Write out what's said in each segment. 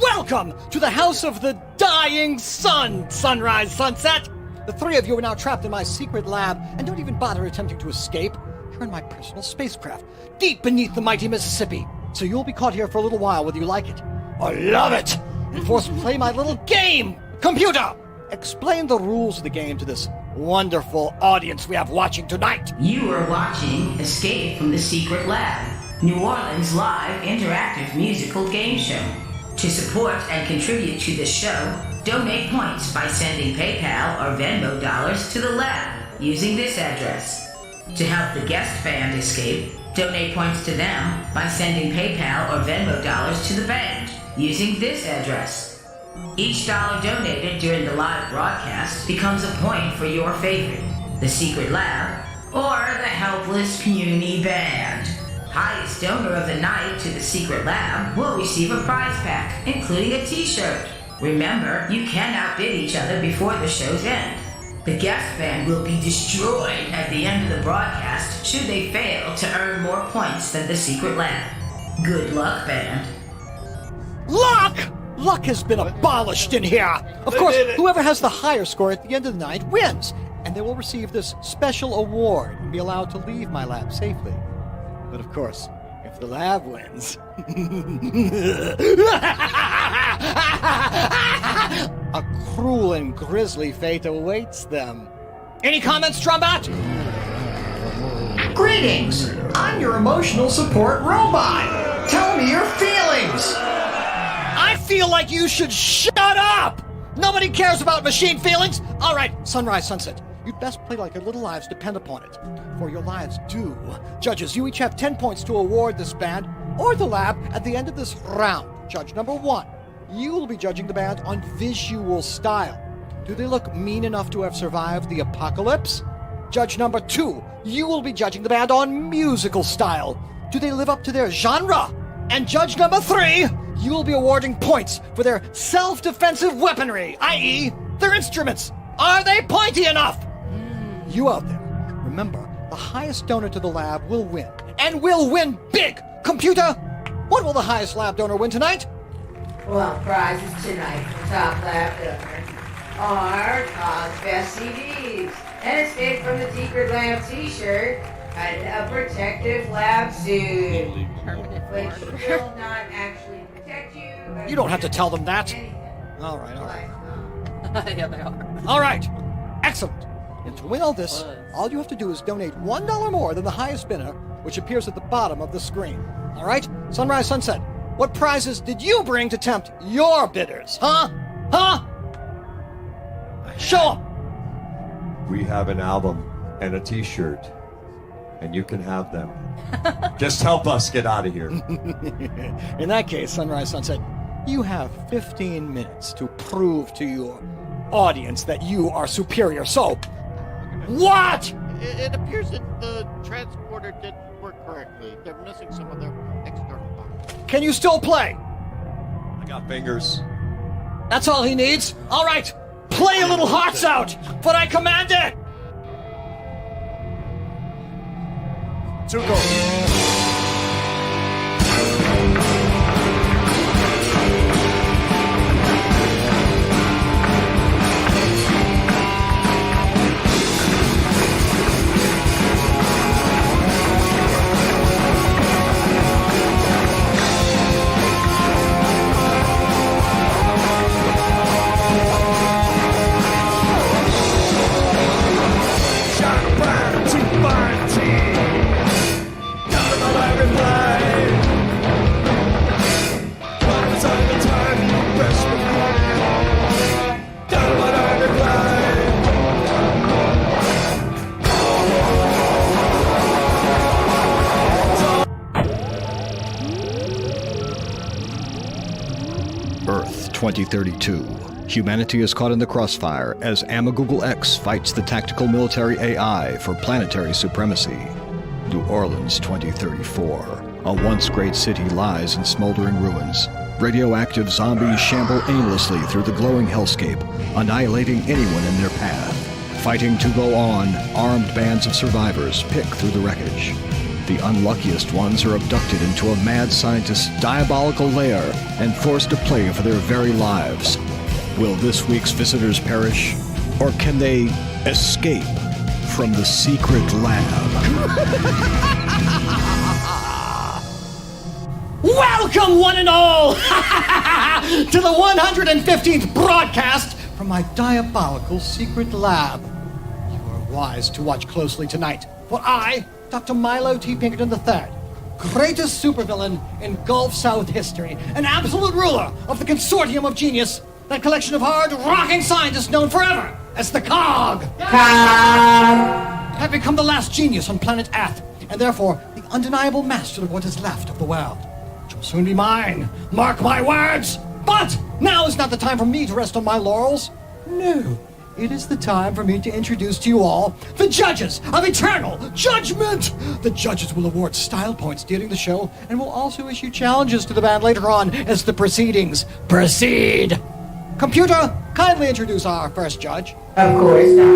Welcome to the House of the Dying Sun, Sunrise, Sunset! The three of you are now trapped in my secret lab, and don't even bother attempting to escape. You're in my personal spacecraft, deep beneath the mighty Mississippi. So you'll be caught here for a little while, whether you like it or love it, and forced to play my little game! Computer! Explain the rules of the game to this wonderful audience we have watching tonight. You are watching Escape from the Secret Lab, New Orleans' live interactive musical game show. To support and contribute to the show, donate points by sending PayPal or Venmo dollars to the lab using this address. To help the guest band escape, donate points to them by sending PayPal or Venmo dollars to the band using this address. Each dollar donated during the live broadcast becomes a point for your favorite, the Secret Lab or the Helpless Puny Band. Highest donor of the night to the Secret Lab will receive a prize pack, including a t-shirt. Remember, you can outbid each other before the show's end. The guest band will be destroyed at the end of the broadcast should they fail to earn more points than the Secret Lab. Good luck, band. Luck! Luck has been abolished in here! Of course, whoever has the higher score at the end of the night wins, and they will receive this special award and be allowed to leave my lab safely. But of course, if the lab wins... a cruel and grisly fate awaits them. Any comments, Trombat? Greetings! I'm your emotional support robot! Tell me your feelings! I feel like you should shut up! Nobody cares about machine feelings! All right, Sunrise, Sunset. You'd best play like your little lives depend upon it. For your lives do. Judges, you each have 10 points to award this band or the lab at the end of this round. Judge number 1. You will be judging the band on visual style. Do they look mean enough to have survived the apocalypse? Judge number 2. You will be judging the band on musical style. Do they live up to their genre? And judge number 3. You will be awarding points for their self-defensive weaponry, i.e., their instruments. Are they pointy enough? You out there, remember, the highest donor to the lab will win, and will win big! Computer, what will the highest lab donor win tonight? Well, prizes tonight for top lab donor are Todd's best CDs, an Escape from the Secret Lab t-shirt, and a protective lab suit, which will not actually protect you. You don't have to tell them that. All right. Yeah, they are. All right, excellent. And to win all this, all you have to do is donate $1 more than the highest bidder, which appears at the bottom of the screen. All right, Sunrise, Sunset, what prizes did you bring to tempt your bidders, huh? Show them. We have an album and a t-shirt, and you can have them. Just help us get out of here. In that case, Sunrise, Sunset, you have 15 minutes to prove to your audience that you are superior. So, what? It appears that the transporter didn't work correctly. They're missing some of their external parts. Can you still play? I got fingers. That's all he needs? All right, play your little hearts out, for I command it! Tuco. Earth 2032. Humanity is caught in the crossfire as Amagoogle X fights the tactical military AI for planetary supremacy. New Orleans 2034. A once great city lies in smoldering ruins. Radioactive zombies shamble aimlessly through the glowing hellscape, annihilating anyone in their path. Fighting to go on, armed bands of survivors pick through the wreckage. The unluckiest ones are abducted into a mad scientist's diabolical lair and forced to play for their very lives. Will this week's visitors perish, or can they escape from the secret lab? Welcome, one and all, to the 115th broadcast from my diabolical secret lab. You are wise to watch closely tonight, for I, Dr. Milo T. Pinkerton III, greatest supervillain in Gulf South history, an absolute ruler of the consortium of genius, that collection of hard-rocking scientists known forever as the COG, have become the last genius on planet Earth, and therefore the undeniable master of what is left of the world. Which will soon be mine, mark my words! But now is not the time for me to rest on my laurels. No, it is the time for me to introduce to you all the judges of eternal judgment. The judges will award style points during the show and will also issue challenges to the band later on as the proceedings proceed. Computer, kindly introduce our first judge. Of course, Doctor.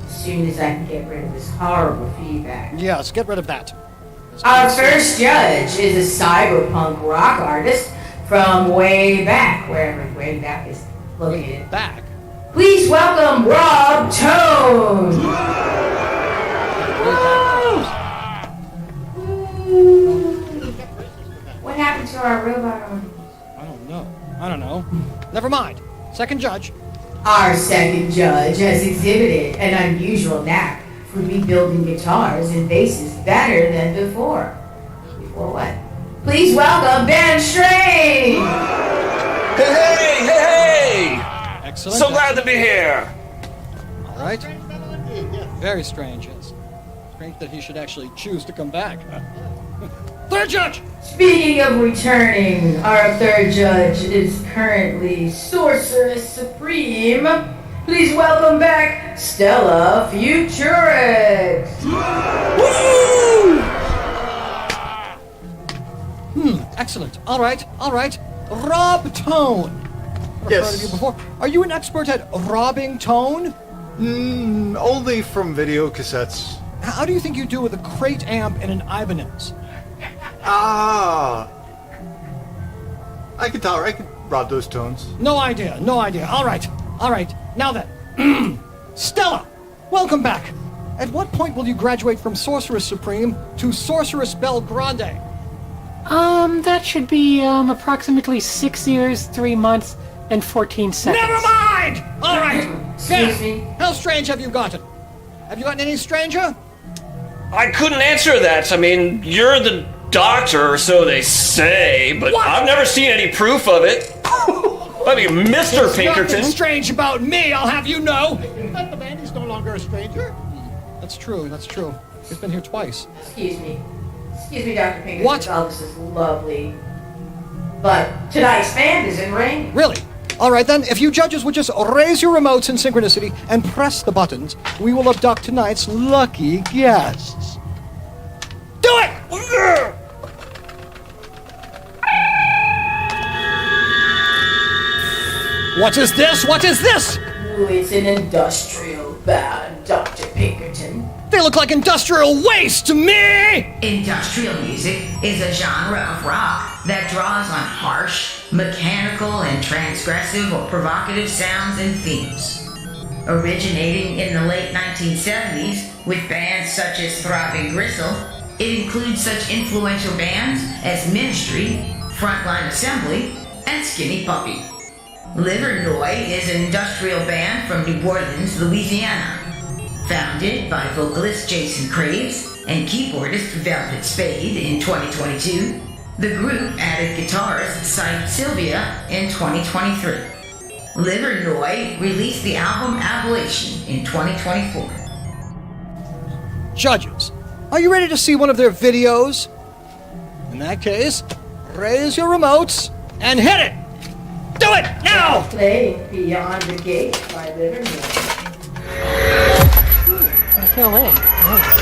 As soon as I can get rid of this horrible feedback. Yes, get rid of that. Our first judge is a cyberpunk rock artist from way back, wherever way back is located. Back. Please welcome Rob Tone. What happened to our robot arm? I don't know. Never mind. Second judge. Our second judge has exhibited an unusual knack for rebuilding guitars and basses better than before. Before what? Please welcome Ben Strange! Hey! Excellent. So glad to be here. All right. Very strange, yes. Strange that he should actually choose to come back. Third judge! Speaking of returning, our third judge is currently Sorceress Supreme. Please welcome back Stella Futurix. Excellent. All right. Rob Tone. I've heard of you before. Are you an expert at robbing tone? Only from video cassettes. How do you think you do with a crate amp and an Ibanez? I could rob those tones. No idea. All right. Now then, Stella, welcome back. At what point will you graduate from Sorceress Supreme to Sorceress Belgrande? That should be, approximately 6 years, 3 months, and 14 seconds. Never mind! All right. Excuse me? How strange have you gotten? Have you gotten any stranger? I couldn't answer that. I mean, you're the doctor, so they say, but What? I've never seen any proof of it. I mean, Mr. There's Pinkerton. nothing strange about me, I'll have you know. That the man is no longer a stranger. That's true. He's been here twice. Excuse me, Dr. Pinkerton. What? Oh, this is lovely. But tonight's band is in ring. Really? All right, then, if you judges would just raise your remotes in synchronicity and press the buttons, we will abduct tonight's lucky guests. Do it! What is this? Ooh, it's an industrial band, Dr. Pinkerton. They look like industrial waste to me! Industrial music is a genre of rock that draws on harsh, mechanical, and transgressive or provocative sounds and themes. Originating in the late 1970s with bands such as Throbbing Gristle, it includes such influential bands as Ministry, Frontline Assembly, and Skinny Puppy. Livernois is an industrial band from New Orleans, Louisiana. Founded by vocalist Jason Craves and keyboardist Velvet Spade in 2022, the group added guitarist Syke Sylvia in 2023. Livernois released the album Abduction in 2024. Judges, are you ready to see one of their videos? In that case, raise your remotes and hit it! Do it now! Playing Beyond the Gate by Livernois. I fell in. Nice.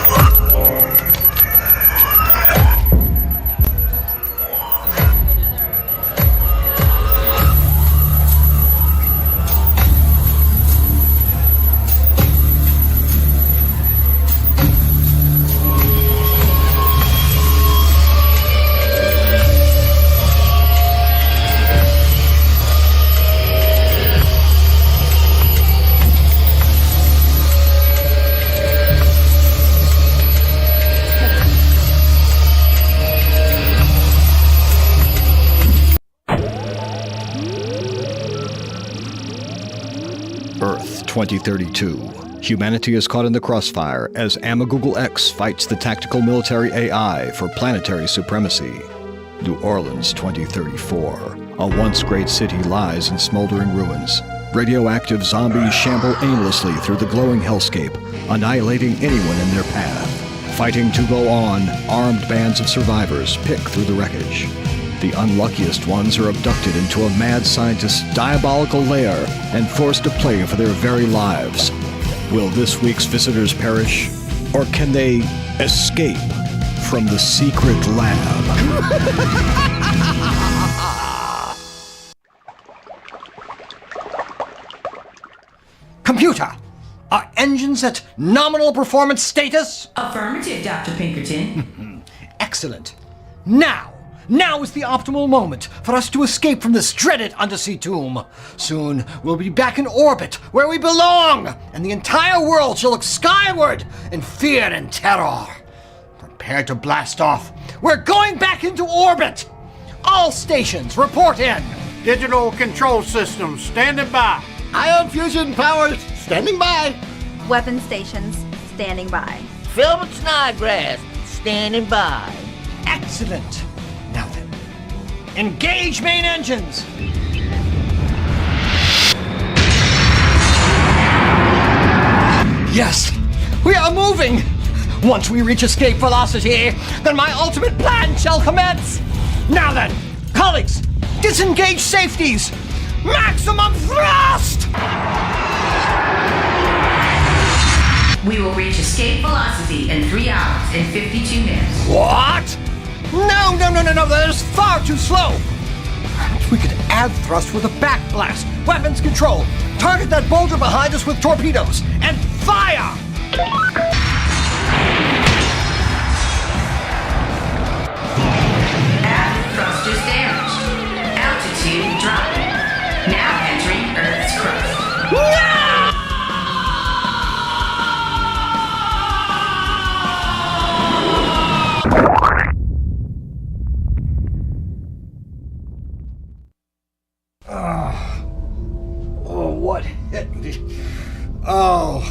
2032. Humanity is caught in the crossfire as Amagoogle X fights the tactical military AI for planetary supremacy. New Orleans 2034. A once great city lies in smoldering ruins. Radioactive zombies shamble aimlessly through the glowing hellscape, annihilating anyone in their path. Fighting to go on, armed bands of survivors pick through the wreckage. The unluckiest ones are abducted into a mad scientist's diabolical lair and forced to play for their very lives. Will this week's visitors perish, or can they escape from the secret lab? Computer, are engines at nominal performance status? Affirmative, Dr. Pinkerton. Excellent. Now is the optimal moment for us to escape from this dreaded undersea tomb. Soon we'll be back in orbit where we belong, and the entire world shall look skyward in fear and terror. Prepare to blast off. We're going back into orbit. All stations report in. Digital control systems standing by. Ion fusion powers standing by. Weapon stations standing by. Film Snodgrass standing by. Excellent. Now then, engage main engines. Yes, we are moving. Once we reach escape velocity, then my ultimate plan shall commence. Now then, colleagues, disengage safeties. Maximum thrust! We will reach escape velocity in 3 hours and 52 minutes. What? No, that is far too slow. We could add thrust with a backblast. Weapons control. Target that boulder behind us with torpedoes. And fire! Aft thrusters damaged. Altitude dropping. Now entering Earth's crust. What hit me? Oh,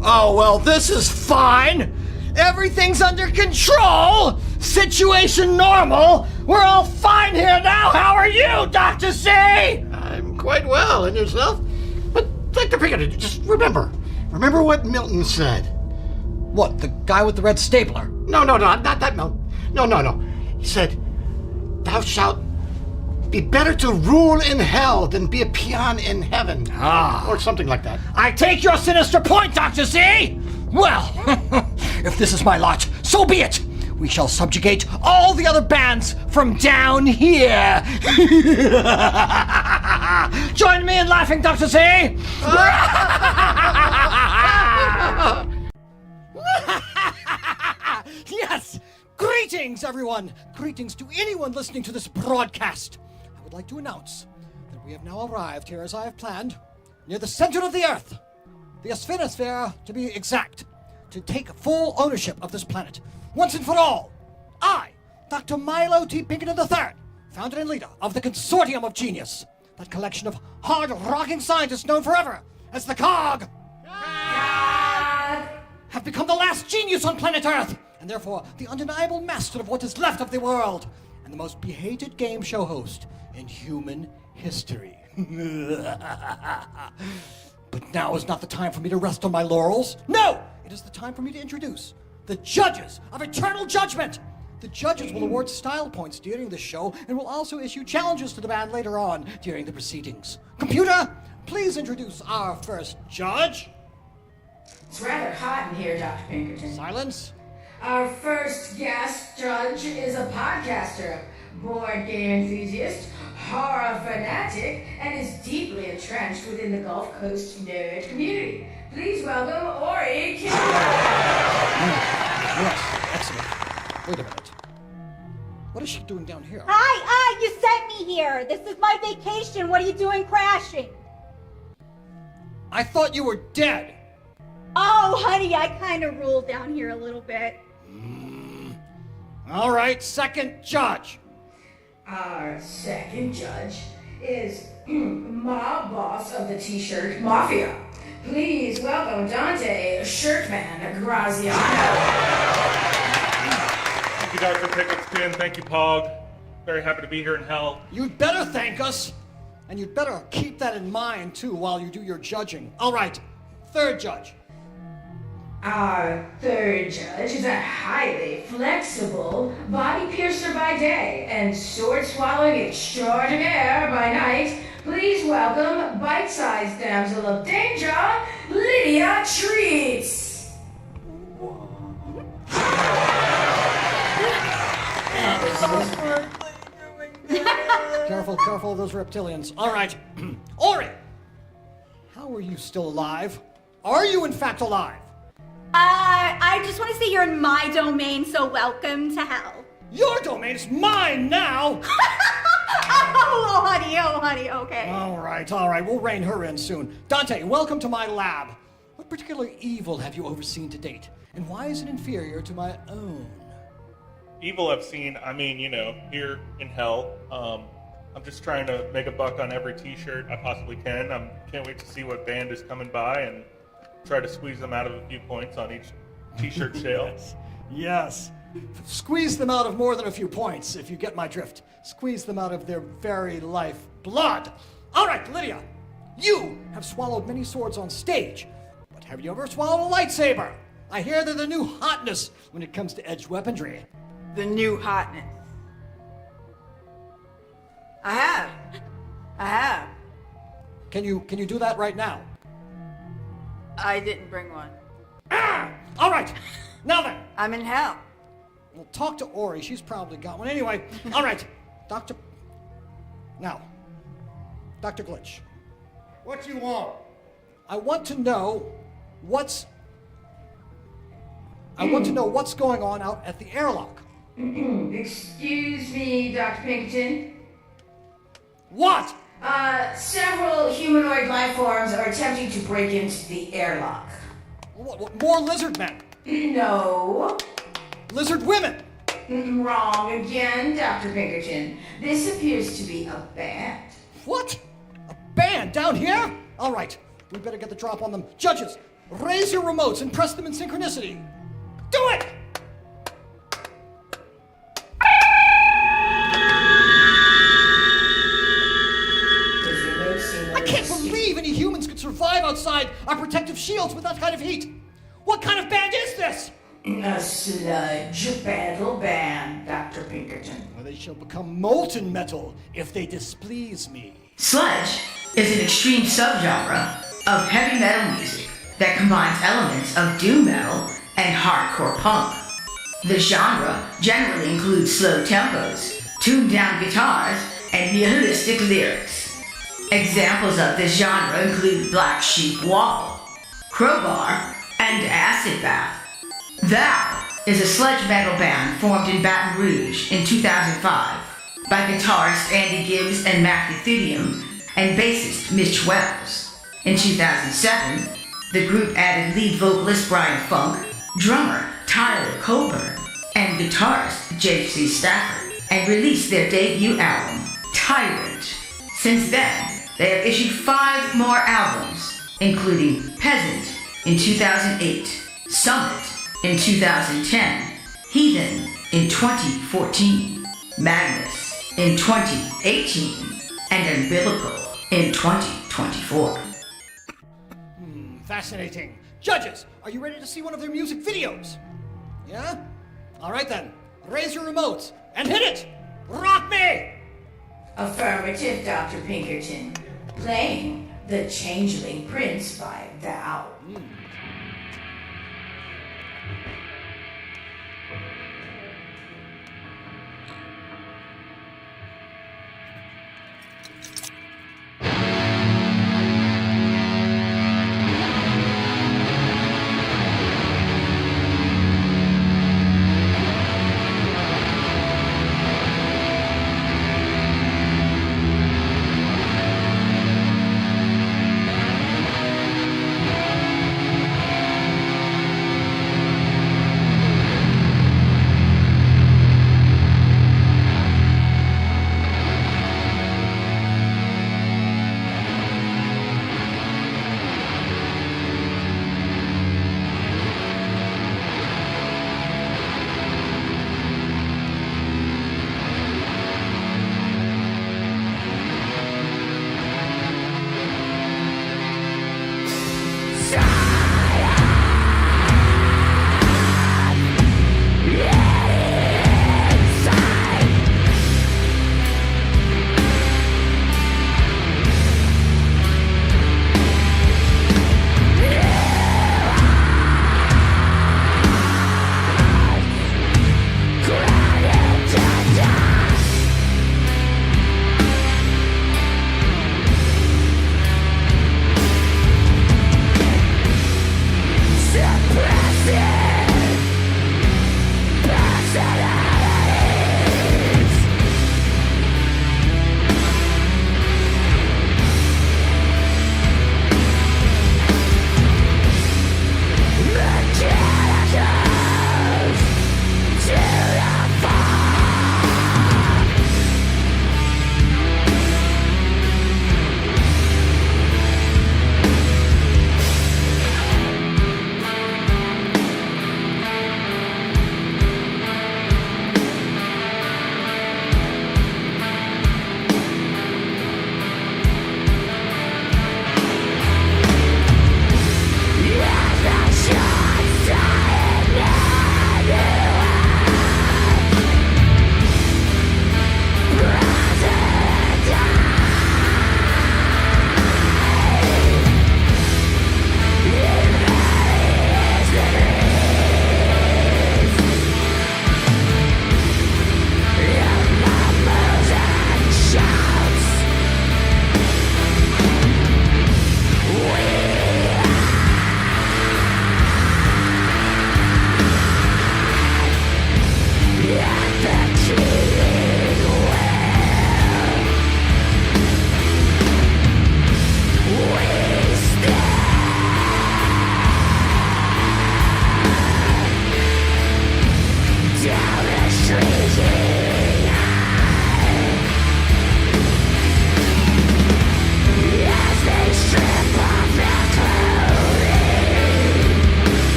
well, this is fine. Everything's under control. Situation normal. We're all fine here now. How are you, Dr. C? I'm quite well, and yourself? But Dr. Pinkerton, just remember what Milton said. What, the guy with the red stapler? No, not that Milton. No. He said, "Thou shalt be better to rule in hell than be a peon in heaven." Or something like that. I take your sinister point, Dr. C! Well, if this is my lot, so be it! We shall subjugate all the other bands from down here! Join me in laughing, Dr. C! Yes! Greetings, everyone! Greetings to anyone listening to this broadcast! I would like to announce that we have now arrived here as I have planned, near the center of the Earth, the asphenosphere to be exact, to take full ownership of this planet, once and for all. I, Dr. Milo T. Pinkerton III, founder and leader of the Consortium of Genius, that collection of hard-rocking scientists known forever as the COG, have become the last genius on planet Earth, and therefore the undeniable master of what is left of the world, and the most behated game show host in human history. But now is not the time for me to rest on my laurels. No! It is the time for me to introduce the judges of Eternal Judgment. The judges will award style points during the show and will also issue challenges to the band later on during the proceedings. Computer, please introduce our first judge. It's rather hot in here, Dr. Pinkerton. Silence. Our first guest judge is a podcaster, board game enthusiast, horror fanatic, and is deeply entrenched within the Gulf Coast nerd community. Please welcome Ori Yes, excellent. Wait a minute. What is she doing down here? Hi, you sent me here. This is my vacation. What are you doing crashing? I thought you were dead. Oh, honey, I kind of rule down here a little bit. All right, second judge. Our second judge is mob boss of the T-shirt Mafia, Please welcome Dante Shirtman Graziano. Thank you, Dr. Pickleton. Thank you, Pog. Very happy to be here in hell. You'd better thank us. And you'd better keep that in mind, too, while you do your judging. All right, third judge. Our third judge is a highly flexible body piercer by day and sword-swallowing extraordinaire by night. Please welcome bite-sized damsel of danger, Lydia Treats. Careful, careful of those reptilians. All right. Ori! How are you still alive? Are you in fact alive? I just want to say you're in my domain, so welcome to hell. Your domain is mine now! oh, honey, okay. All right, we'll rein her in soon. Dante, welcome to my lab. What particular evil have you overseen to date? And why is it inferior to my own? Evil I've seen, here in hell. I'm just trying to make a buck on every t-shirt I possibly can. I can't wait to see what band is coming by and try to squeeze them out of a few points on each t-shirt sale. Yes. Squeeze them out of more than a few points, if you get my drift. Squeeze them out of their very life blood. All right, Lydia, you have swallowed many swords on stage, but have you ever swallowed a lightsaber? I hear they're the new hotness when it comes to edged weaponry. The new hotness. I have. Can you do that right now? I didn't bring one. All right, now then. I'm in hell. Well, talk to Ori. She's probably got one. Anyway, all right, Dr. Glitch. What you want? I want to know what's going on out at the airlock. Excuse me, Dr. Pinkerton. What? Several humanoid life forms are attempting to break into the airlock. What more lizard men? No. Lizard women? Wrong again, Dr. Pinkerton. This appears to be a band. What? A band down here? All right, we better get the drop on them. Judges, raise your remotes and press them in synchronicity. Do it! I can't believe any humans could survive outside our protective shields with that kind of heat. What kind of band is this? A sludge battle band, Dr. Pinkerton. Well, they shall become molten metal if they displease me. Sludge is an extreme subgenre of heavy metal music that combines elements of doom metal and hardcore punk. The genre generally includes slow tempos, tuned-down guitars, and nihilistic lyrics. Examples of this genre include Black Sheep Wall, Crowbar, and Acid Bath. Thou is a sludge metal band formed in Baton Rouge in 2005 by guitarist Andy Gibbs and Matthew Thudium and bassist Mitch Wells. In 2007, the group added lead vocalist Brian Funk, drummer Tyler Coburn, and guitarist J.C. Stafford, and released their debut album, Tyrant. Since then, they have issued 5 more albums, including Peasant in 2008, Summit in 2010, Heathen in 2014, Magnus in 2018, and Umbilical in 2024. Fascinating. Judges, are you ready to see one of their music videos? Yeah? All right then. Raise your remotes and hit it! Rock me! Affirmative, Dr. Pinkerton. Playing The Changeling Prince by Thou.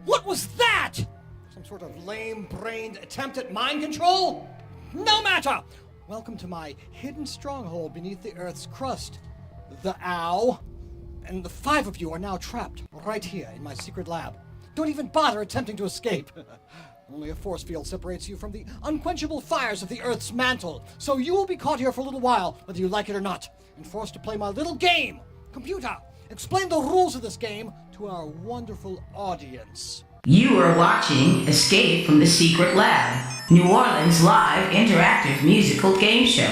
What was that? Some sort of lame-brained attempt at mind control? No matter! Welcome to my hidden stronghold beneath the Earth's crust, the Ow. And the 5 of you are now trapped right here in my secret lab. Don't even bother attempting to escape. Only a force field separates you from the unquenchable fires of the Earth's mantle, so you will be caught here for a little while, whether you like it or not, and forced to play my little game. Computer, explain the rules of this game to our wonderful audience. You are watching Escape from the Secret Lab, New Orleans' live interactive musical game show.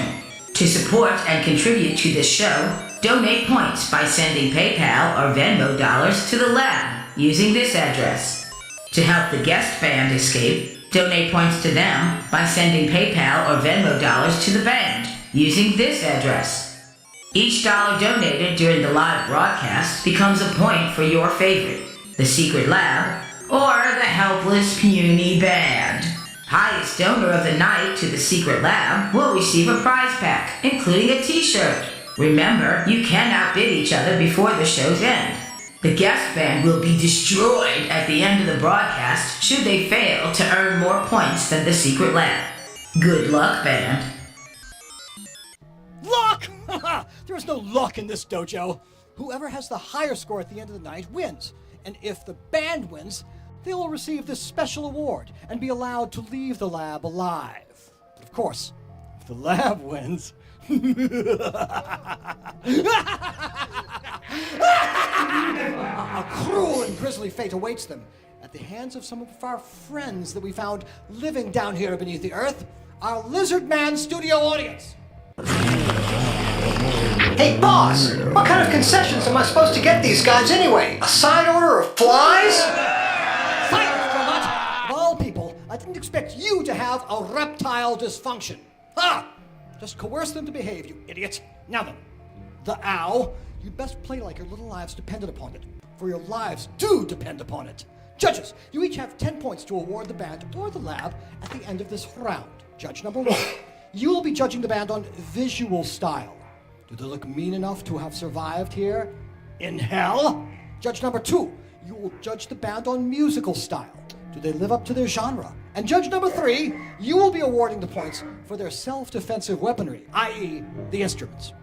To support and contribute to this show, donate points by sending PayPal or Venmo dollars to the lab using this address. To help the guest band escape, donate points to them by sending PayPal or Venmo dollars to the band using this address. Each dollar donated during the live broadcast becomes a point for your favorite, the Secret Lab, or the helpless puny band. Highest donor of the night to the Secret Lab will receive a prize pack, including a t-shirt. Remember, you can outbid each other before the show's end. The guest band will be destroyed at the end of the broadcast should they fail to earn more points than the Secret Lab. Good luck, band. Luck! There is no luck in this dojo. Whoever has the higher score at the end of the night wins. And if the band wins, they will receive this special award and be allowed to leave the lab alive. But of course, if the lab wins... A cruel and grisly fate awaits them at the hands of some of our friends that we found living down here beneath the earth, our Lizard Man studio audience. Hey, boss! What kind of concessions am I supposed to get these guys anyway? A side order of flies? Silence, Robot! Of all people, I didn't expect you to have a reptile dysfunction. Ha! Just coerce them to behave, you idiot. Now then, the Ow, you'd best play like your little lives depended upon it, for your lives do depend upon it. Judges, you each have 10 points to award the band or the lab at the end of this round. Judge number 1, you will be judging the band on visual style. Do they look mean enough to have survived here in hell? Judge number 2, you will judge the band on musical style. Do they live up to their genre? And judge number 3, you will be awarding the points for their self-defensive weaponry, i.e. the instruments.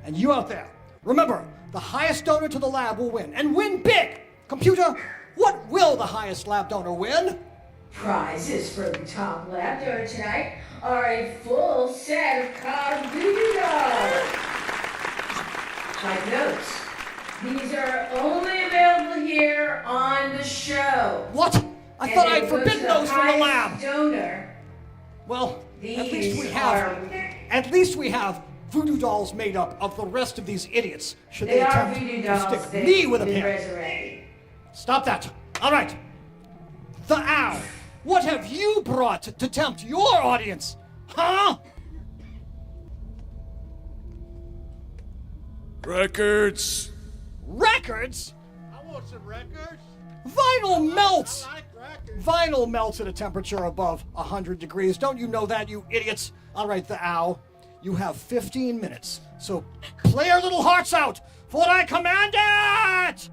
And you out there, remember, the highest donor to the lab will win, and win big! Computer, what will the highest lab donor win? Prizes for the top lab donor tonight are a full set of card voodoo dolls. Like notes. These are only available here on the show. What? I thought I'd forbidden those from the lab. Donor. Well, at These least we have voodoo dolls made up of the rest of these idiots. Should they They are attempt voodoo to dolls stick that me with a have been pin? resurrected. Stop that. All right. The Ow. What have you brought to tempt your audience? Huh? Records. Records? I want some records. Vinyl melts. I like records. Vinyl melts at a temperature above 100 degrees. Don't you know that, you idiots? All right, the Ow. You have 15 minutes. So play your little hearts out for what I command it!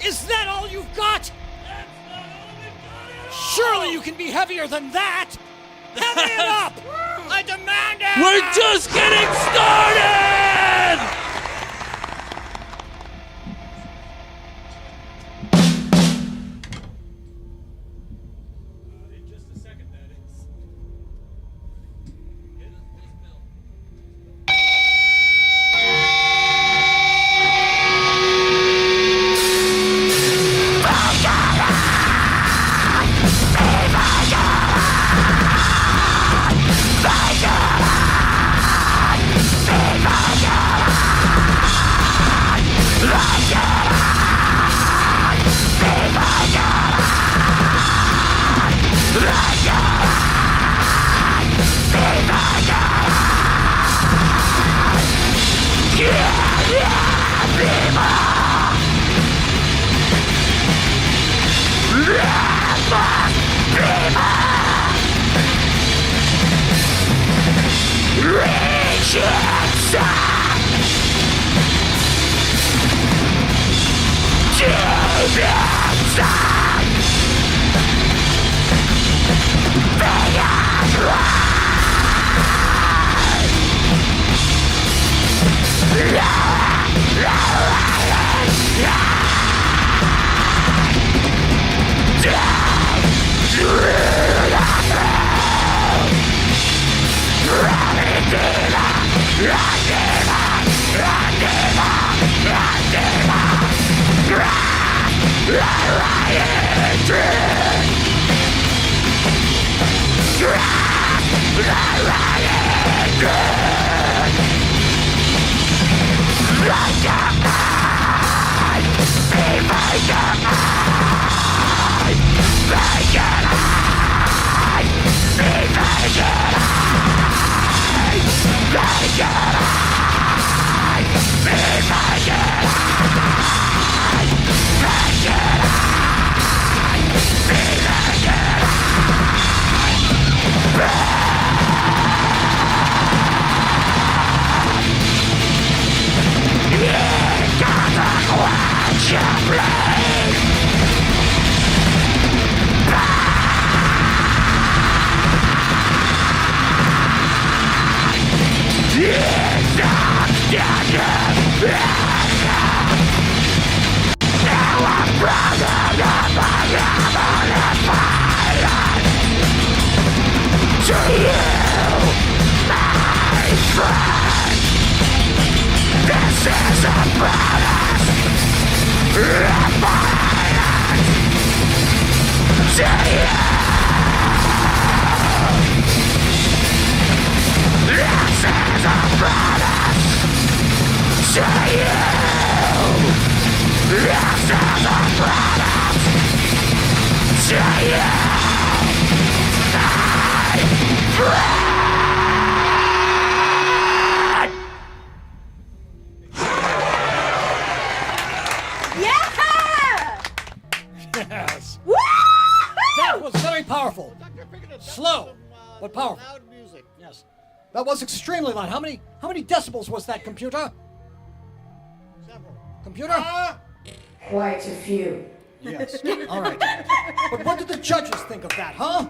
Is that all you've got? Surely you can be heavier than that! Heavy it up! I demand it! We're just getting started! Yes! That was very powerful. Slow, but powerful. Loud music. Yes. That was extremely loud. How many decibels was that, computer? Several. Computer? Quite a few. Yes. All right. But what did the judges think of that, huh?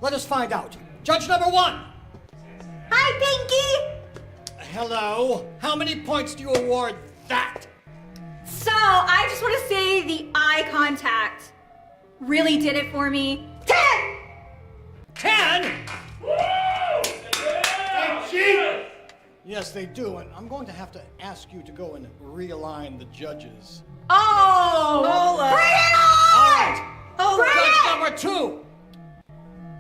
Let us find out. Judge number 1. Hi, Pinky! Hello. How many points do you award that? So, I just want to say the eye contact really did it for me. 10! 10? Yes, they do, and I'm going to have to ask you to go and realign the judges. Oh! Bring it on! All right. Judge number 2.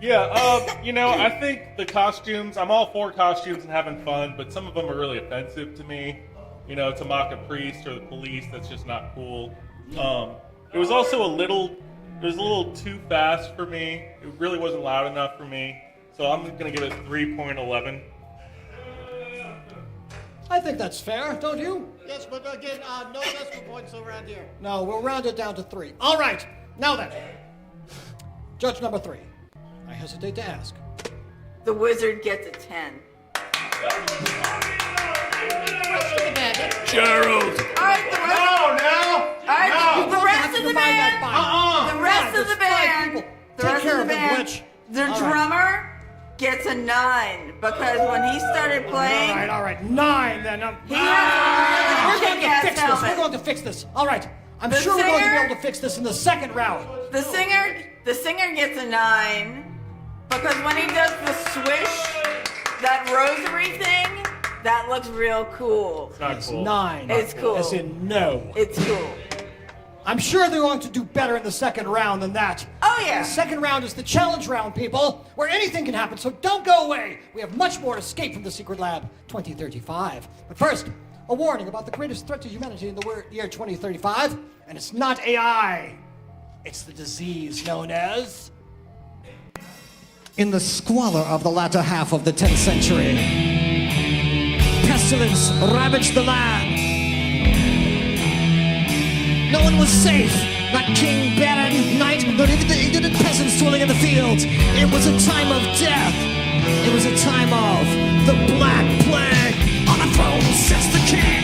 Yeah, I think the costumes, I'm all for costumes and having fun, but some of them are really offensive to me. To mock a priest or the police, that's just not cool. It was also a little It was a little too fast for me. It really wasn't loud enough for me. So I'm gonna give it 3.11. I think that's fair, don't you? Yes, but again, no decimal points around here. No, we'll round it down to 3. All right, now then. Judge number 3. I hesitate to ask. The wizard gets a 10. Gerald! Alright, the rest Alright, the rest of the band. The rest of the band. The rest of the band. The drummer gets a 9 because when he started playing. All right, 9 then. He has a We're going to fix this. We're going to fix this. All right, I'm sure we're going to be able to fix this in the second round. The singer gets a 9 because when he does the swish, that rosary thing, that looks real cool. It's not cool. 9. It's cool. As in no. It's cool. I'm sure they're going to do better in the second round than that. Oh, yeah. The second round is the challenge round, people, where anything can happen, so don't go away. We have much more to Escape from the Secret Lab 2035. But first, a warning about the greatest threat to humanity in the year 2035, and it's not AI. It's the disease known as... In the squalor of the latter half of the 10th century, pestilence ravaged the land. No one was safe. Not king, baron, knight, not even the ignorant peasants toiling in the fields. It was a time of death. It was a time of the Black Plague. On the throne sits the king,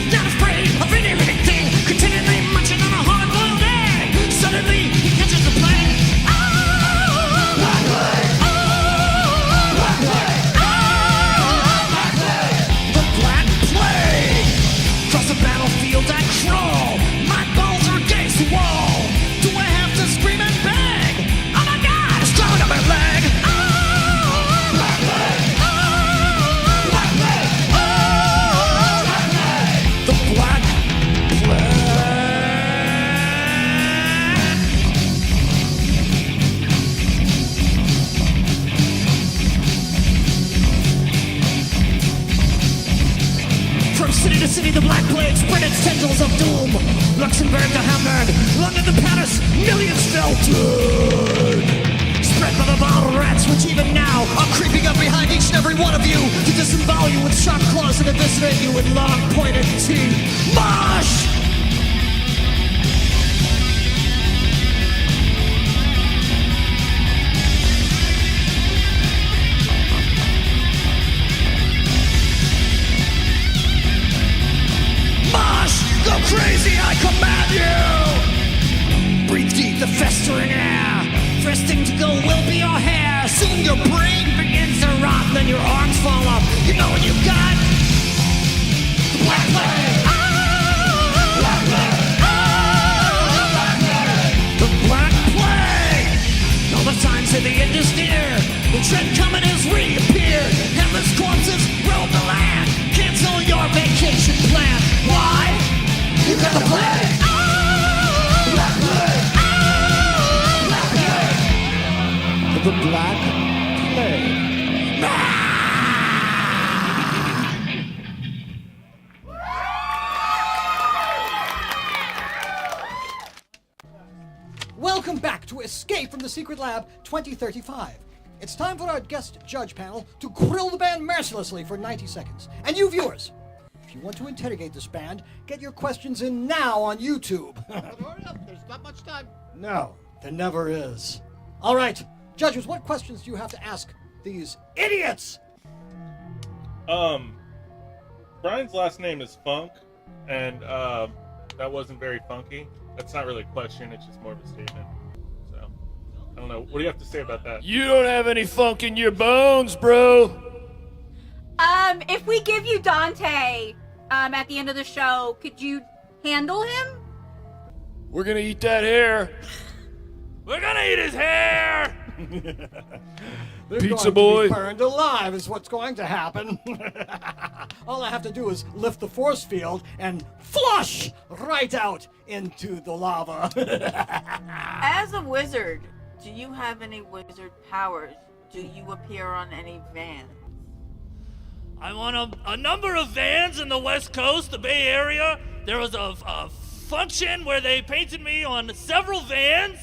not afraid of any living thing, continually munching on a hard-boiled egg. Suddenly, he catches the plague. Oh! Black Plague! Oh! Black Plague! Oh! Black Plague! The Black Plague! Across the battlefield I crawl. My balls are against the wall. Do I have to scream and beg? Oh my God, it's crawling up my leg. Oh! Black Plague! Oh! Black Plague! Oh! Black Plague! The Black Plague! From city to city, the Black Plague spread its tendrils of doom. Luxembourg to Hamburg, London to Paris, millions fell dead. Spread by the bottle rats, which even now are creeping up behind each and every one of you to disembowel you with sharp claws and eviscerate you with long pointed teeth. Mosh! Go crazy, I command you! Breathe deep the festering air. First thing to go will be your hair. Soon your brain begins to rot, then your arms fall off. You know what you've got? The Black Plague! Oh! Black Plague! Oh! Black Plague! The Black Plague! All the signs say the end is near. The trend coming has reappeared. Heaven's corpses roam the land. Cancel your vacation plan. Why? You got the plague! Oh! Black Plague! Oh! Black Plague! The Black Plague. Welcome back to Escape from the Secret Lab 2035. It's time for our guest judge panel to grill the band mercilessly for 90 seconds. And you viewers, if you want to interrogate this band, get your questions in now on YouTube. Hurry up, there's not much time. No, there never is. All right, judges, what questions do you have to ask these idiots? Brian's last name is Funk, and that wasn't very funky. That's not really a question, it's just more of a statement. So, I don't know. What do you have to say about that? You don't have any funk in your bones, bro. If we give you Dante, at the end of the show, could you handle him? We're gonna eat that hair. We're gonna eat his hair! They're Pizza going boy. to be burned alive is what's going to happen. All I have to do is lift the force field and flush right out into the lava. As a wizard, do you have any wizard powers? Do you appear on any vans? I'm on a number of vans in the West Coast, the Bay Area. There was a function where they painted me on several vans,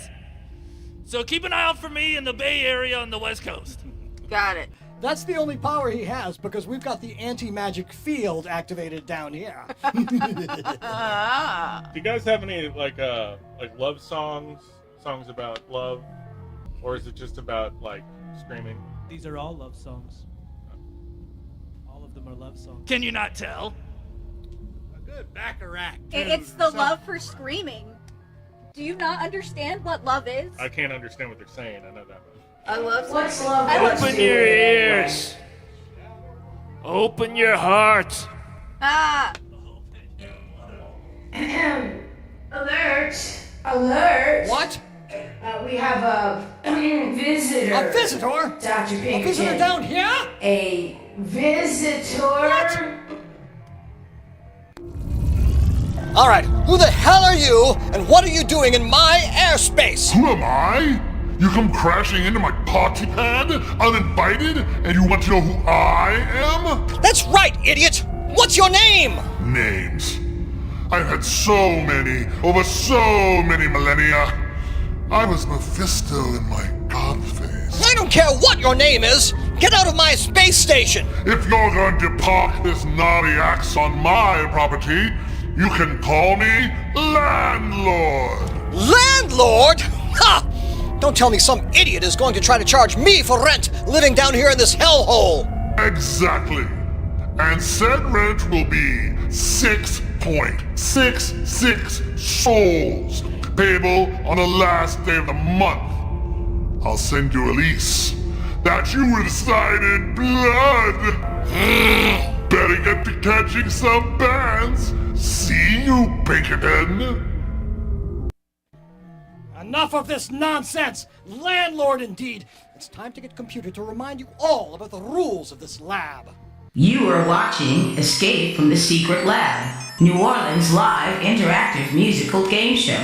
So keep an eye out for me in the Bay Area on the West Coast. Got it. That's the only power he has because we've got the anti-magic field activated down here. Do you guys have any like love songs about love, or is it just about like screaming? These are all love songs. All of them are love songs. Can you not tell? A good Baccarat. It's the love for screaming. Do you not understand what love is? I can't understand what they're saying. I know that much. I love what's love. Open your ears. Open your heart. Ah. Alert! Alert! What? We have a visitor. A visitor? Dr. Pinkerton. A visitor down here? A visitor? What? All right, who the hell are you, and what are you doing in my airspace? Who am I? You come crashing into my party pad, uninvited, and you want to know who I am? That's right, idiot! What's your name? Names. I've had so many, over so many millennia. I was Mephisto in my god phase. I don't care what your name is! Get out of my space station! If you're going to park this naughty axe on my property, you can call me Landlord! Landlord? Ha! Don't tell me some idiot is going to try to charge me for rent living down here in this hellhole! Exactly. And said rent will be 6.66 souls, payable on the last day of the month. I'll send you a lease that you will sign in blood. Better get to catching some bands. See you, Pinkerton. Enough of this nonsense! Landlord indeed! It's time to get computer to remind you all about the rules of this lab. You are watching Escape from the Secret Lab, New Orleans' live interactive musical game show.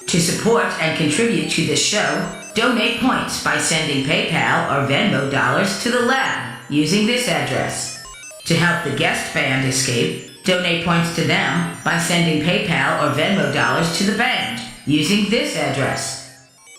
To support and contribute to this show, donate points by sending PayPal or Venmo dollars to the lab using this address. To help the guest band escape, donate points to them by sending PayPal or Venmo dollars to the band using this address.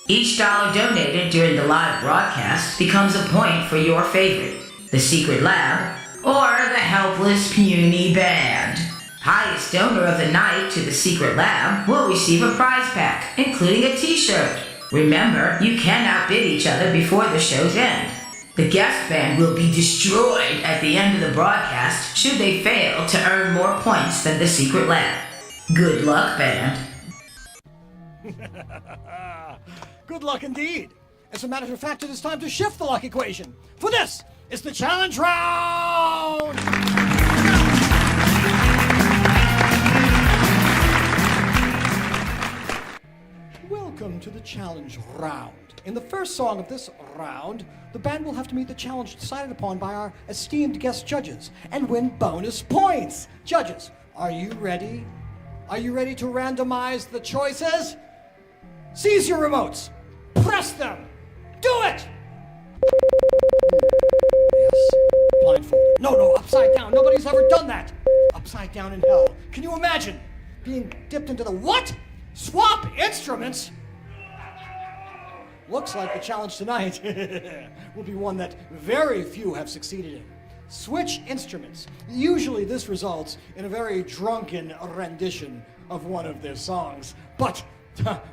Each dollar donated during the live broadcast becomes a point for your favorite, the Secret Lab, or the helpless puny band. Highest donor of the night to the Secret Lab will receive a prize pack, including a t-shirt. Remember, you can outbid each other before the show's end. The guest band will be destroyed at the end of the broadcast should they fail to earn more points than the Secret Lab. Good luck, band. Good luck indeed. As a matter of fact, it is time to shift the luck equation. For this is the challenge round! Welcome to the challenge round. In the first song of this round, the band will have to meet the challenge decided upon by our esteemed guest judges and win bonus points. Judges, are you ready? Are you ready to randomize the choices? Seize your remotes. Press them. Do it! Yes. Blindfolded. No, upside down. Nobody's ever done that. Upside down in hell. Can you imagine being dipped into the what? Swap instruments? Looks like the challenge tonight will be one that very few have succeeded in. Switch instruments. Usually this results in a very drunken rendition of one of their songs. But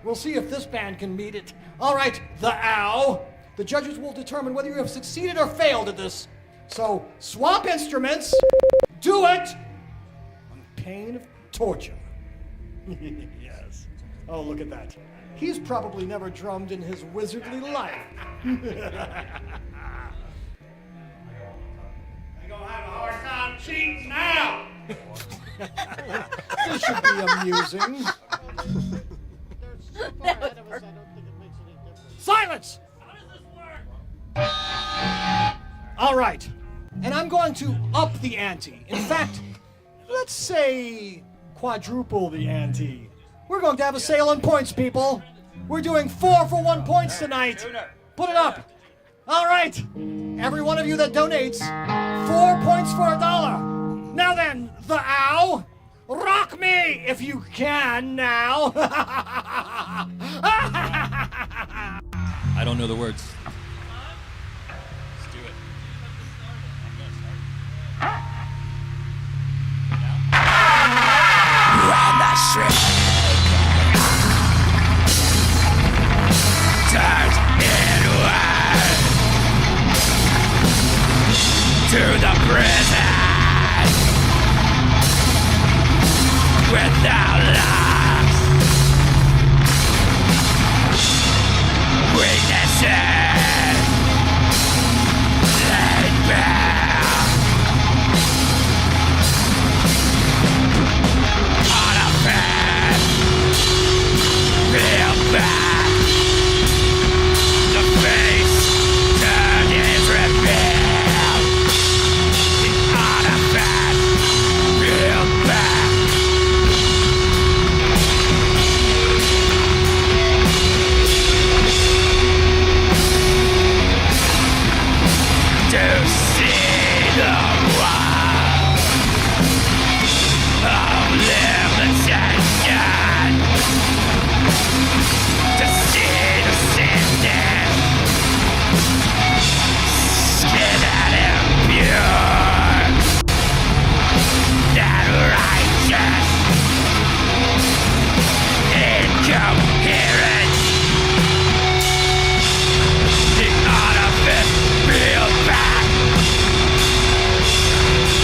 we'll see if this band can meet it. All right, the ow. The judges will determine whether you have succeeded or failed at this. So swap instruments. Do it on pain of torture. Yes. Oh, look at that. He's probably never drummed in his wizardly life. I'm gonna have a hard time cheating now. This should be amusing. Silence! How does this work? All right. And I'm going to up the ante. In fact, let's say quadruple the ante. We're going to have a sale on points, people. We're doing 4 for 1 points tonight. Put it up. All right. Every one of you that donates, 4 points for $1. Now then, the ow. Rock me if you can now. I don't know the words. Let's do it. When the shrimp turns inward to the prison without love, weaknesses laid bare on a bed, real bad. The face turned is revealed. The artifact, real bad. To see the world of limitation, to see the sickness, skin and impure, that righteous incoherence, the artifice real back,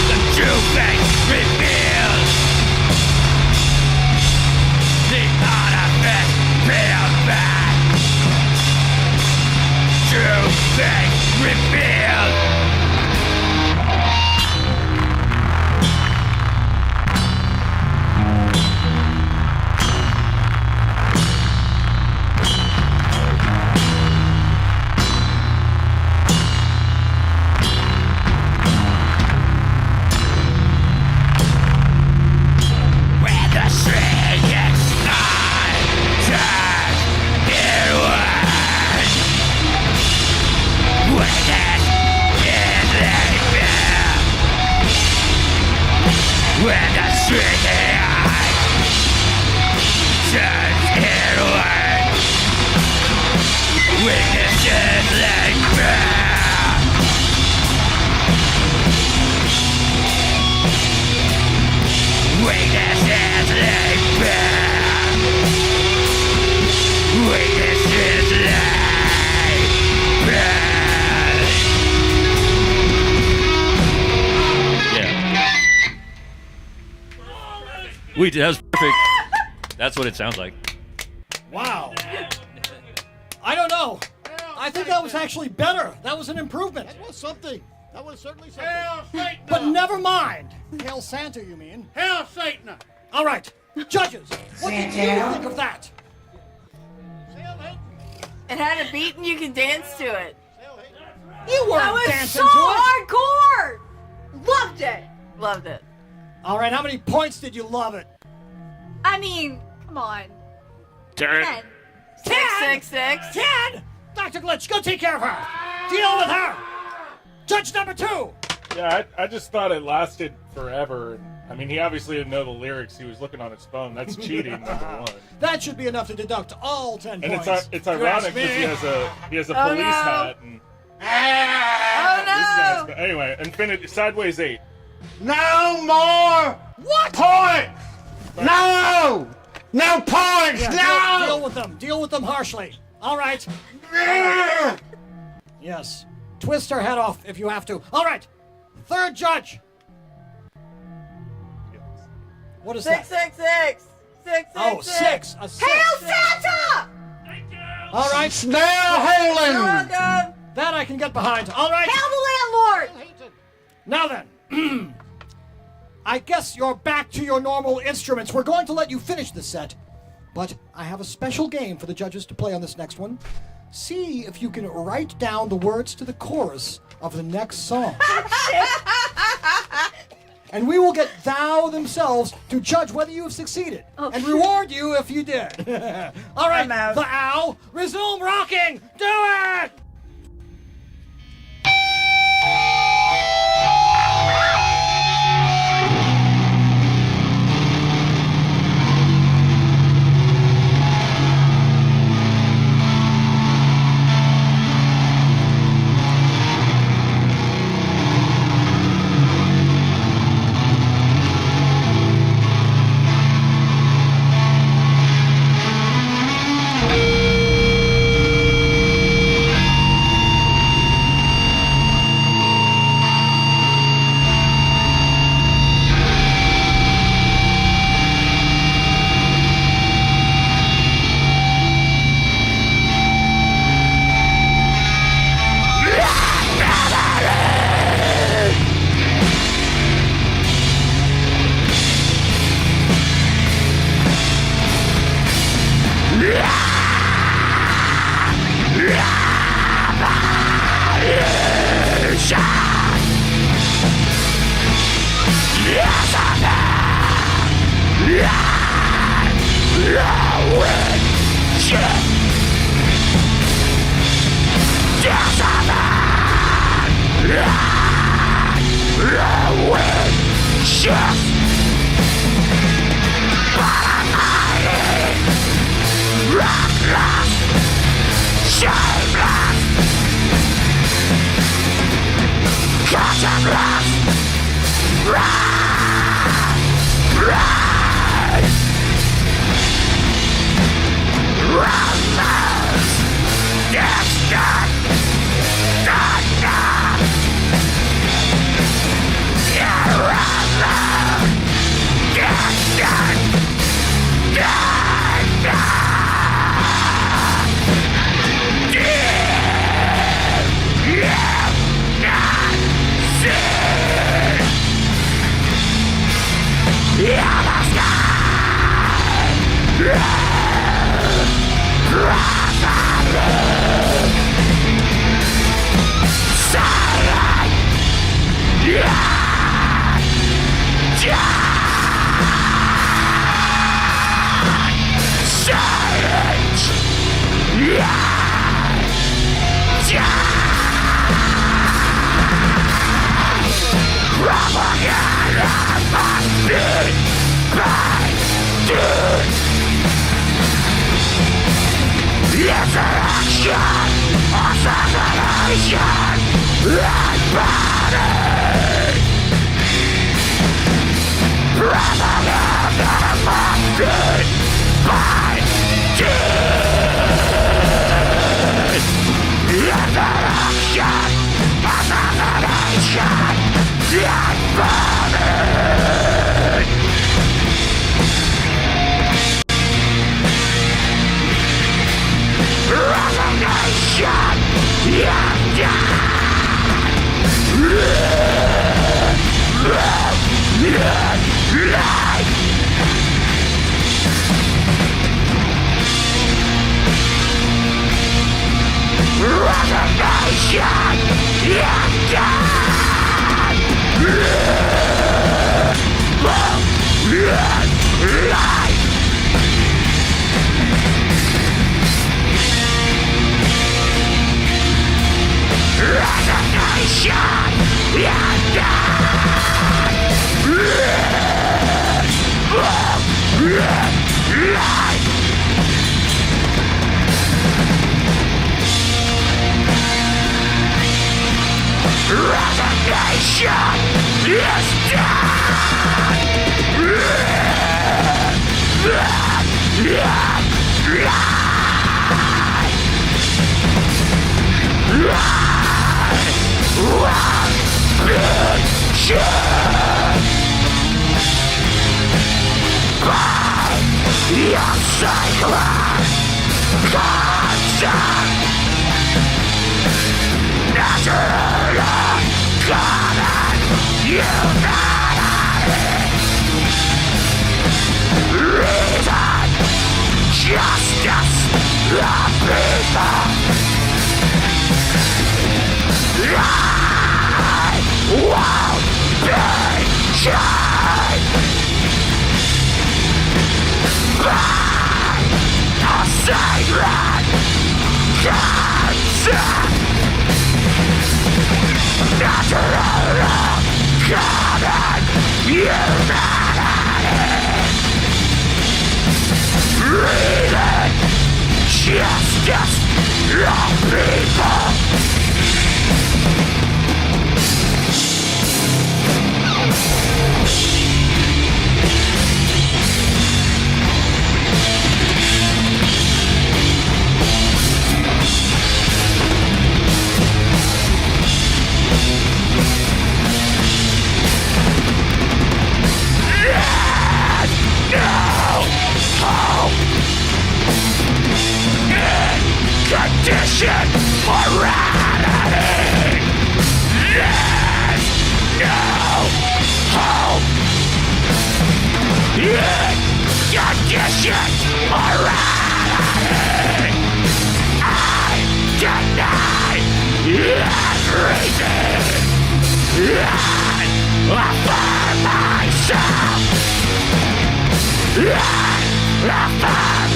the true face revealed, the artifice real back, true face revealed. When the string is not turned inward, witness is laid bare. When the string turns inward, witness is laid bare. Weakness is laid bare. Weakness is laid bare. Yeah. That was perfect. That's what it sounds like. Wow. I don't know. I think that was actually better. That was an improvement. That was something. That was certainly something. Hail Satan! But never mind. Hail Santa, you mean? Hail Satan! All right. Judges, what did you think of that? It had a beat and you can dance to it. You weren't That was dancing so to it. hardcore! Loved it. Loved it. All right, how many points did you love it? I mean, come on. 10. 666. 10! Dr. Glitch, go take care of her. Deal with her. Judge number 2. Yeah, I just thought it lasted forever. I mean, he obviously didn't know the lyrics. He was looking on his phone. That's cheating, number one. That should be enough to deduct all 10 And points. it's ironic because he has a Oh, police no. hat. And Oh no! Anyway, Infinity Sideways 8. No more points! No! No points! Yeah, No! Deal with them. Deal with them harshly. All right. Yes. Twist her head off if you have to. All right. Third judge. What is that? 666. 666. Oh, 6. A 6. Hail Santa! All right. Snail holing! You're welcome. That I can get behind. All right. Hail the landlord! Now then. I guess you're back to your normal instruments. We're going to let you finish the set, but I have a special game for the judges to play on this next one. See if you can write down the words to the chorus of the next song. And we will get thou themselves to judge whether you have succeeded and reward you if you did. All right, the ow, resume rocking. Do it!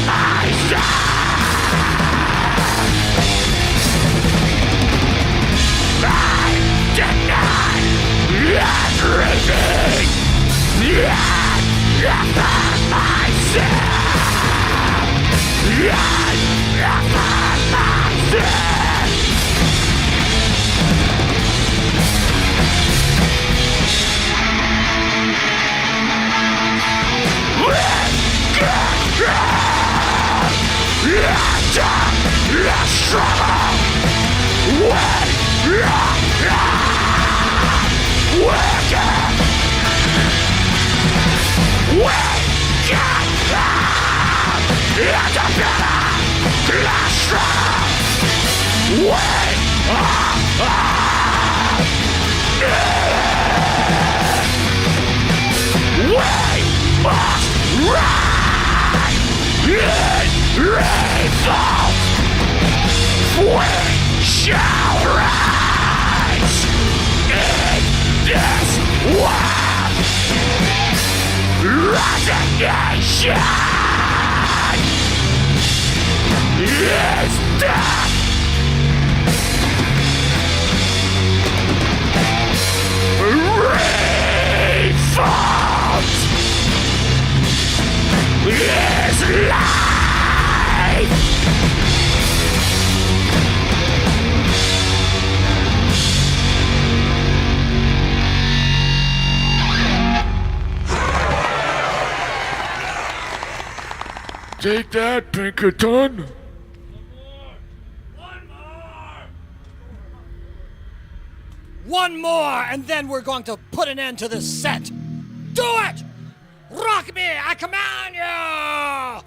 I Take that, Pinkerton. One more, and then we're going to put an end to this set. Do it! Rock me! I command you!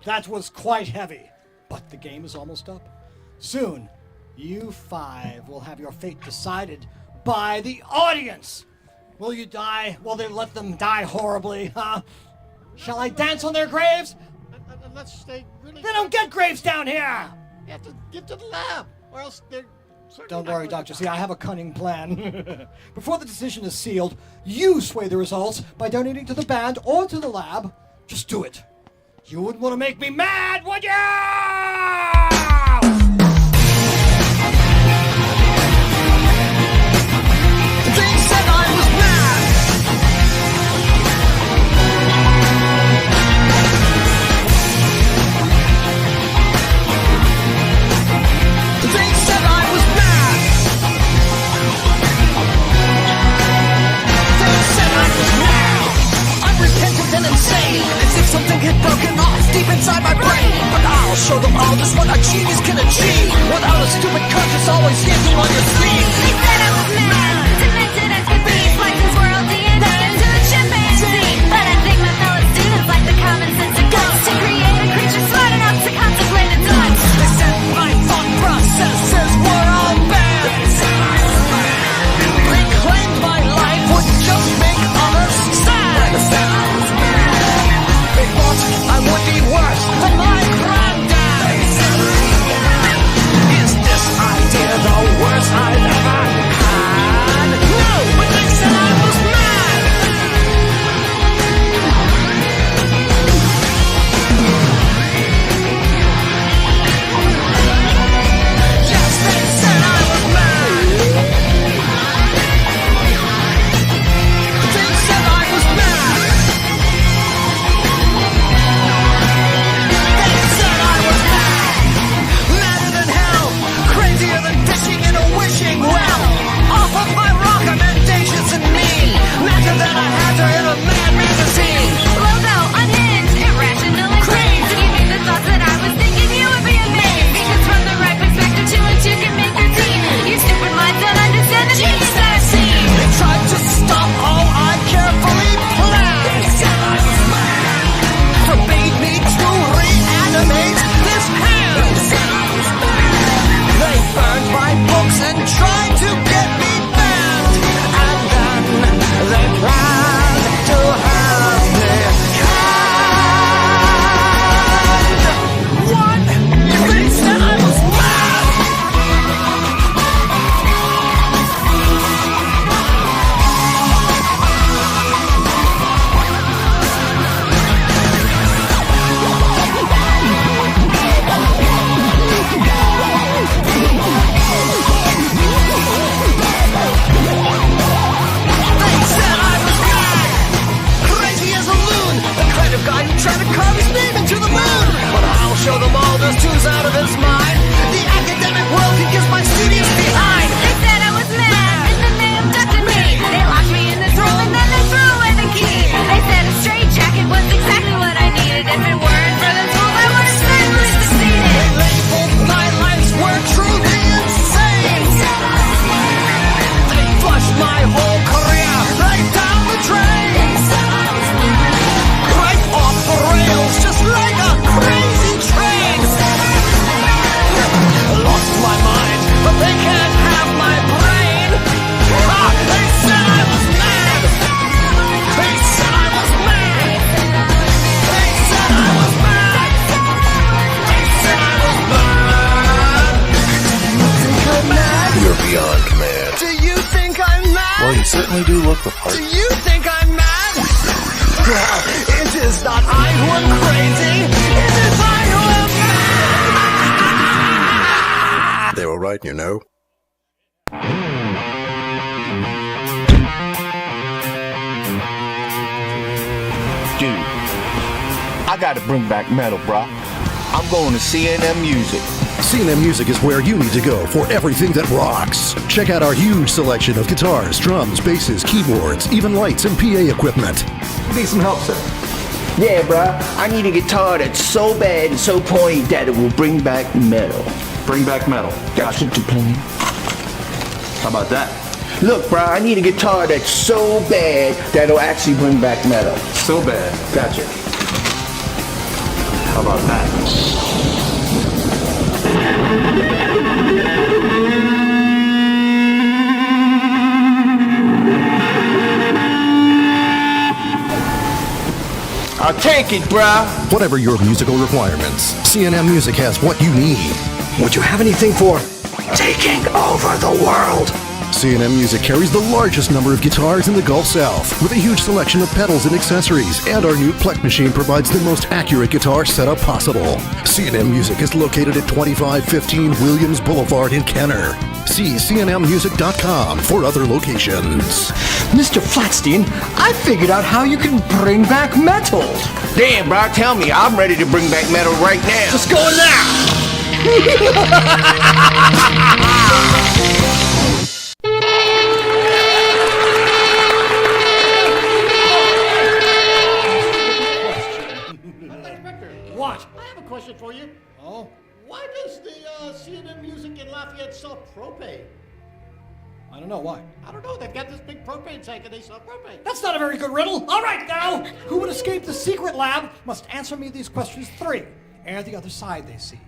That was quite heavy. But the game is almost up. Soon, you 5 will have your fate decided by the audience. Will you die? Will they let them die horribly, huh? Shall I dance on their graves? Unless they really... They don't get graves down here! You have to get to the lab, or else they're... Don't worry, Doctor. See, I have a cunning plan. Before the decision is sealed, you sway the results by donating to the band or to the lab. Just do it. You wouldn't want to make me mad, would you? They said I was mad. They said I was mad. They said I was mad. I'm repentant and insane, as if something had broken off deep inside my brain. But I'll show them all just what a genius can achieve, without a stupid conscience always standing on your sleeve. They said I was mad, demented as could be, like this world DNA into a chimpanzee. But I think my fellow students like the common sense and guts to create a creature smart enough to contemplate its nuts. They said my thought processes were all bad. They claimed my life would just make others sad. They thought I would be worse than my granddad. Is this idea the worst I've ever had? No, but they said I was mad. Yes, they said I was mad. They said I was mad. They said I was mad. Madder than hell, crazier than fishing in a wishing well. Off of my rock, I'm mendacious and mean, madder than a hatter in a mad magazine. Logo, unhinged, irrational and crazy. You think the thoughts that I was thinking you would be amazed. Because from the right perspective, 2 and 2 can make 13. Your stupid minds don't understand the genius that I've seen. They tried to stop all I carefully planned. They said I was mad. Forbade me to reanimate this hand. They said I was mad. They burned my books and tried to get me banned. And then they planned to have me canned. What? They said I was mad. They said I was mad. Crazy as a loon, the kind of guy who tried to carve his name into the moon. But I'll show them all there's twos out of his mind. The academic world can kiss my studious behind. They said I was mad, and then they abducted me. They locked me in this room and then they threw away the key. They said a straight jacket was exactly what I needed. If it weren't for the tools, I would have certainly succeeded. They labeled my life's work truly insane. They flushed my whole career right down the drain. Right off the rails, just like a crazy train. Lost my mind, but they can't have my brain. Ah, they said I was mad. They said I was mad. They said I was mad. They said I was mad. Do you think I'm mad? You're beyond mad. Do you think I'm mad? Well, you certainly do look the part. Do you think I'm mad? Well, it is not I who am crazy. It is I who am mad. They were right, you know. Dude, I gotta bring back metal, brah. I'm going to CNN Music. CNN Music is where you need to go for everything that rocks. Check out our huge selection of guitars, drums, basses, keyboards, even lights and PA equipment. Need some help, sir? Yeah, bruh. I need a guitar that's so bad and so pointy that it will bring back metal. Bring back metal. That's what you're playing. How about that? Look, bruh, I need a guitar that's so bad that it'll actually bring back metal. So bad. Gotcha. How about that? I'll take it, bruh. Whatever your musical requirements, CNM Music has what you need. Would you have anything for taking over the world? CNM Music carries the largest number of guitars in the Gulf South, with a huge selection of pedals and accessories, and our new Plek machine provides the most accurate guitar setup possible. CNM Music is located at 2515 Williams Boulevard in Kenner. See cnmmusic.com for other locations. Mr. Flatstein, I figured out how you can bring back metal. Damn, bro, tell me. I'm ready to bring back metal right now. Let's go now! What? I have a question for you. Oh? Why does the CNN Music in Lafayette sell propane? I don't know why. I don't know. They've got this big propane tank and they sell propane. That's not a very good riddle. All right, now, who would escape the secret lab must answer me these questions 3, and the other side they see.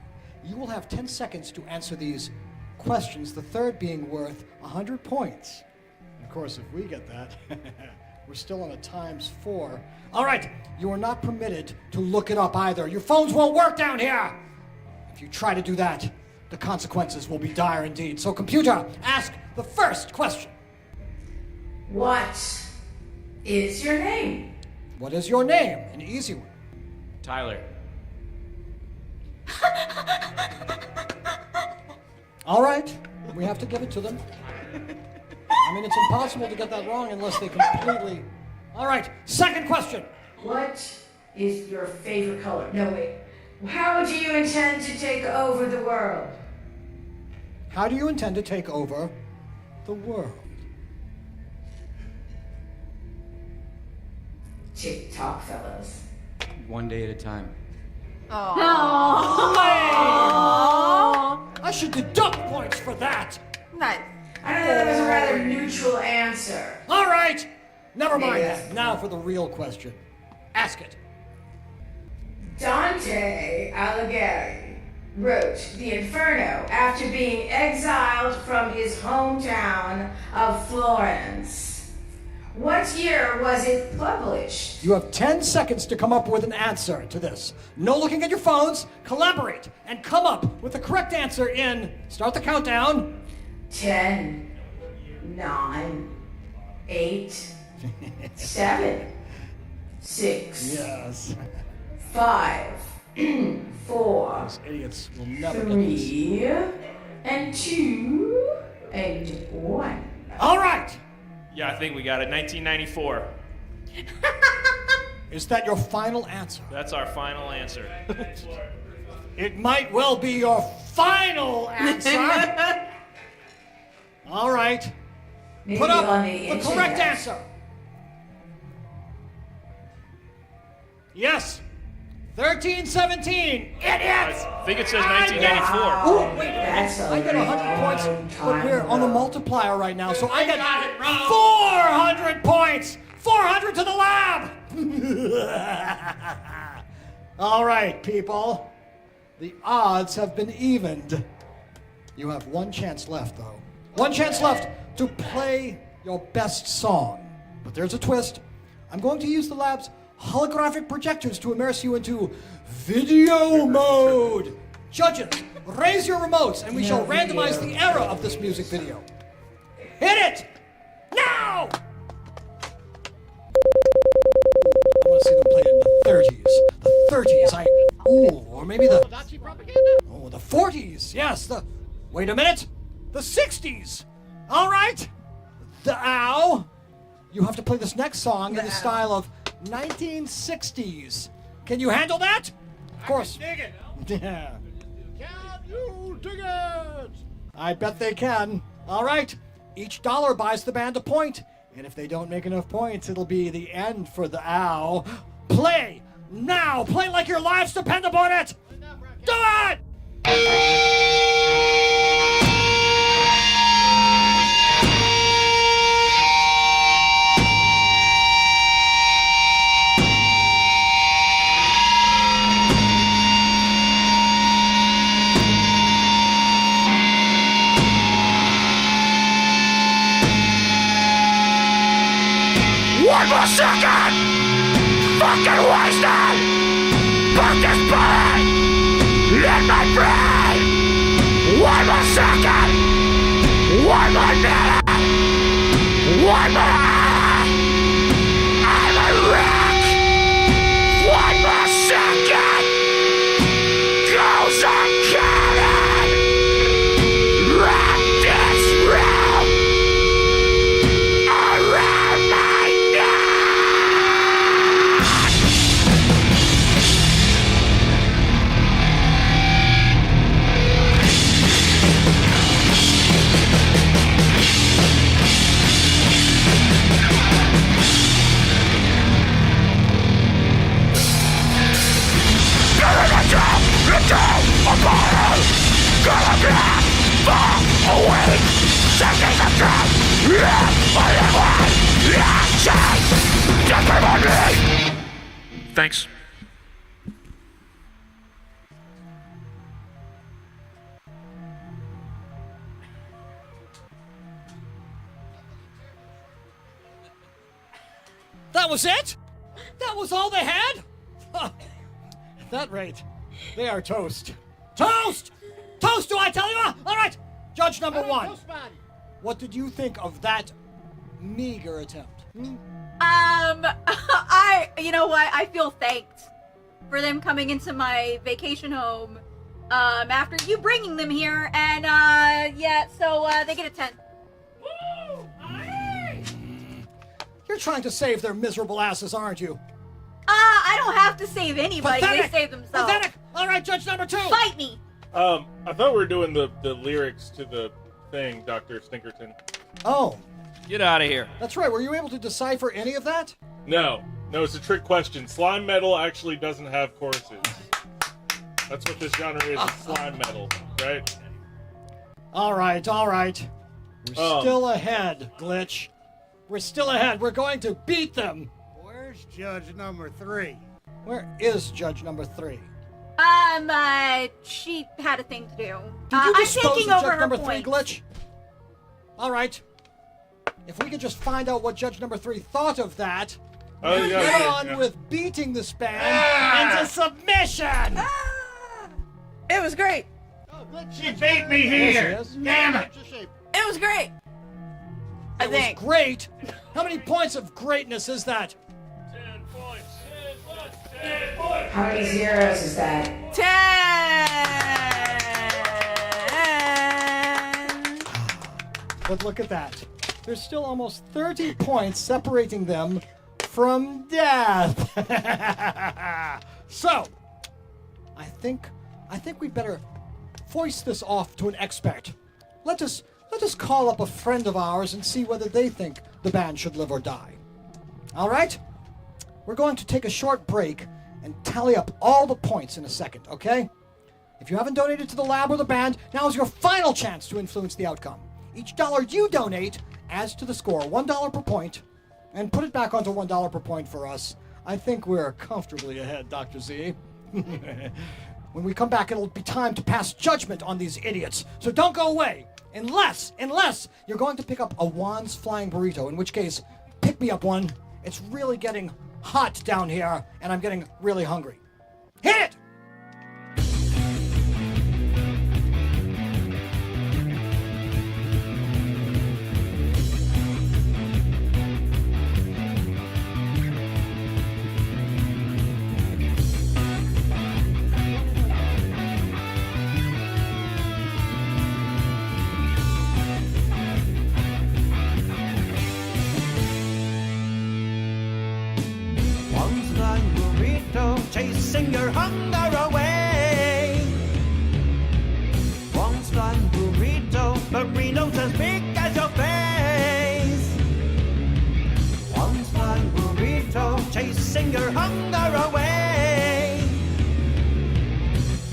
You will have 10 seconds to answer these questions, the third being worth 100 points. And of course, if we get that, we're still on a ×4. All right, you are not permitted to look it up either. Your phones won't work down here. If you try to do that, the consequences will be dire indeed. So, computer, ask the first question. What is your name? What is your name? An easy one. Tyler. All right, we have to give it to them. I mean, it's impossible to get that wrong unless they completely... All right, second question. What is your favorite color? No, wait. How do you intend to take over the world? How do you intend to take over the world? Tick-tock, fellas. One day at a time. I should deduct points for that. Nice. I don't know, that was a rather neutral answer. All right, never mind Yes. that. Now for the real question. Ask it. Dante Alighieri wrote The Inferno after being exiled from his hometown of Florence. What year was it published? You have 10 seconds to come up with an answer to this. No looking at your phones. Collaborate and come up with the correct answer in... Start the countdown. 10, 9, 8, 7, 6, Yes. 5, 4, Those idiots will never get this. 3, and 2, and 1. All right. Yeah, I think we got it. 1994. Is that your final answer? That's our final answer. It might well be your final answer. All right. Maybe Put up on the the correct internet. answer. Yes. 1317. Idiots! I think it says 1994. Oh, wait. That's I get 100 points, but we're on the multiplier right now, so I got it wrong. 400 points. 400 to the lab. All right, people. The odds have been evened. You have one chance left, though. One chance left to play your best song. But there's a twist. I'm going to use the lab's holographic projectors to immerse you into video mode. Judges, raise your remotes and we shall randomize the era of this music video. Hit it! Now! I want to see them play it in the 30s. The 30s, or maybe the... Nazi propaganda? Oh, the 40s, yes, wait a minute, the 60s. All right, the ow. You have to play this next song in the style of 1960s. Can you handle that? Of course. Dig it. Yeah. Can you dig it? I bet they can. All right, each dollar buys the band a point, and if they don't make enough points, it'll be the end for the ow. Play now. Play like your lives depend upon it. Do it! One more second! Fucking wasted! Put this bullet in my brain! One more second! One more minute! One more hour! I'm a wreck! One more second! Goes a cannon! Wrap this room around my neck! Gonna be far away. Taking the trap. Thanks. That was it? That was all they had? Huh. At that rate, they are toast. Toast! Toast, do I tell you? All right, judge number one. What did you think of that meager attempt? You know what? I feel thanked for them coming into my vacation home, after you bringing them here, and, yeah, so, they get a 10. You're trying to save their miserable asses, aren't you? I don't have to save anybody. Pathetic. They save themselves. Pathetic! All right, judge number two. Fight me! I thought we were doing the lyrics to the thing, Dr. Stinkerton. Oh. Get out of here. That's right. Were you able to decipher any of that? No, it's a trick question. Slime metal actually doesn't have choruses. That's what this genre is slime metal, right? All right. We're still ahead, Glitch. We're still ahead. We're going to beat them. Where's judge number 3? Where is judge number 3? She had a thing to do. Did you I'm dispose taking of over judge her number points. 3, Glitch? All right. If we could just find out what judge number 3 thought of that, we'll get on with beating this band into submission. It was great. She beat me here. Damn it. It was great. I think. It was great. How many points of greatness is that? 10 points. How many zeros is that? 10. But look at that. There's still almost 30 points separating them from death. So, I think we'd better voice this off to an expert. Let us call up a friend of ours and see whether they think the band should live or die. All right? We're going to take a short break and tally up all the points in a second, okay? If you haven't donated to the lab or the band, now is your final chance to influence the outcome. Each dollar you donate adds to the score, $1 per point, and put it back onto $1 per point for us. I think we're comfortably ahead, Dr. Z. When we come back, it'll be time to pass judgment on these idiots. So don't go away, unless you're going to pick up a Juan's Flying Burrito, in which case, pick me up one. It's really getting hot down here, and I'm getting really hungry. Hit it! Chasing your hunger away. One flying burrito, burritos as big as your face. One flying burrito, chasing your hunger away.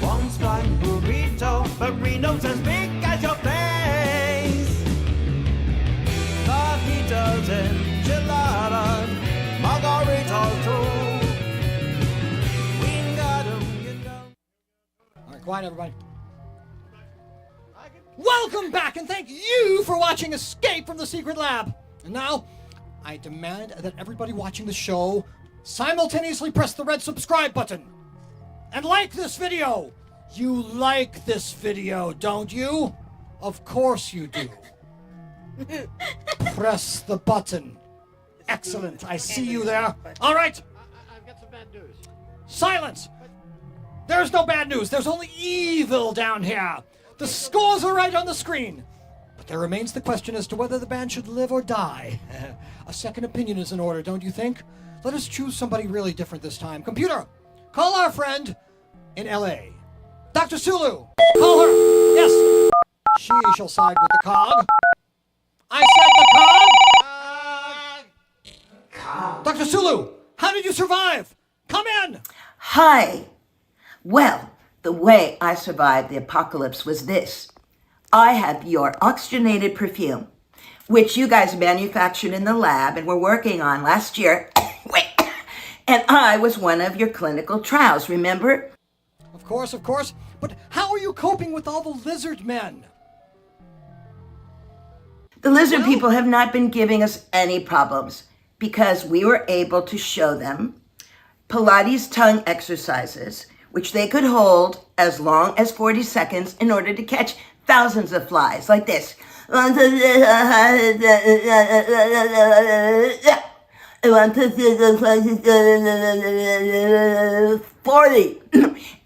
One flying burrito, burritos as big as your face. Fajitas, enchiladas, margaritas too. Quiet, everybody. Welcome back, and thank you for watching Escape from the Secret Lab. And now, I demand that everybody watching the show simultaneously press the red subscribe button and like this video. You like this video, don't you? Of course you do. Press the button. Excellent. I see you there. All right. I've got some bad news. Silence. There's no bad news. There's only evil down here. The scores are right on the screen. But there remains the question as to whether the band should live or die. A second opinion is in order, don't you think? Let us choose somebody really different this time. Computer, call our friend in L.A. Dr. Sulu, call her. Yes. She shall side with the cog. I said the cog. Dr. Sulu, how did you survive? Come in. Hi. Well, the way I survived the apocalypse was this. I had your oxygenated perfume, which you guys manufactured in the lab and were working on last year. Wait. And I was one of your clinical trials, remember? Of course. But how are you coping with all the lizard men? The lizard people have not been giving us any problems because we were able to show them Pilates tongue exercises, which they could hold as long as 40 seconds in order to catch thousands of flies, like this. 40.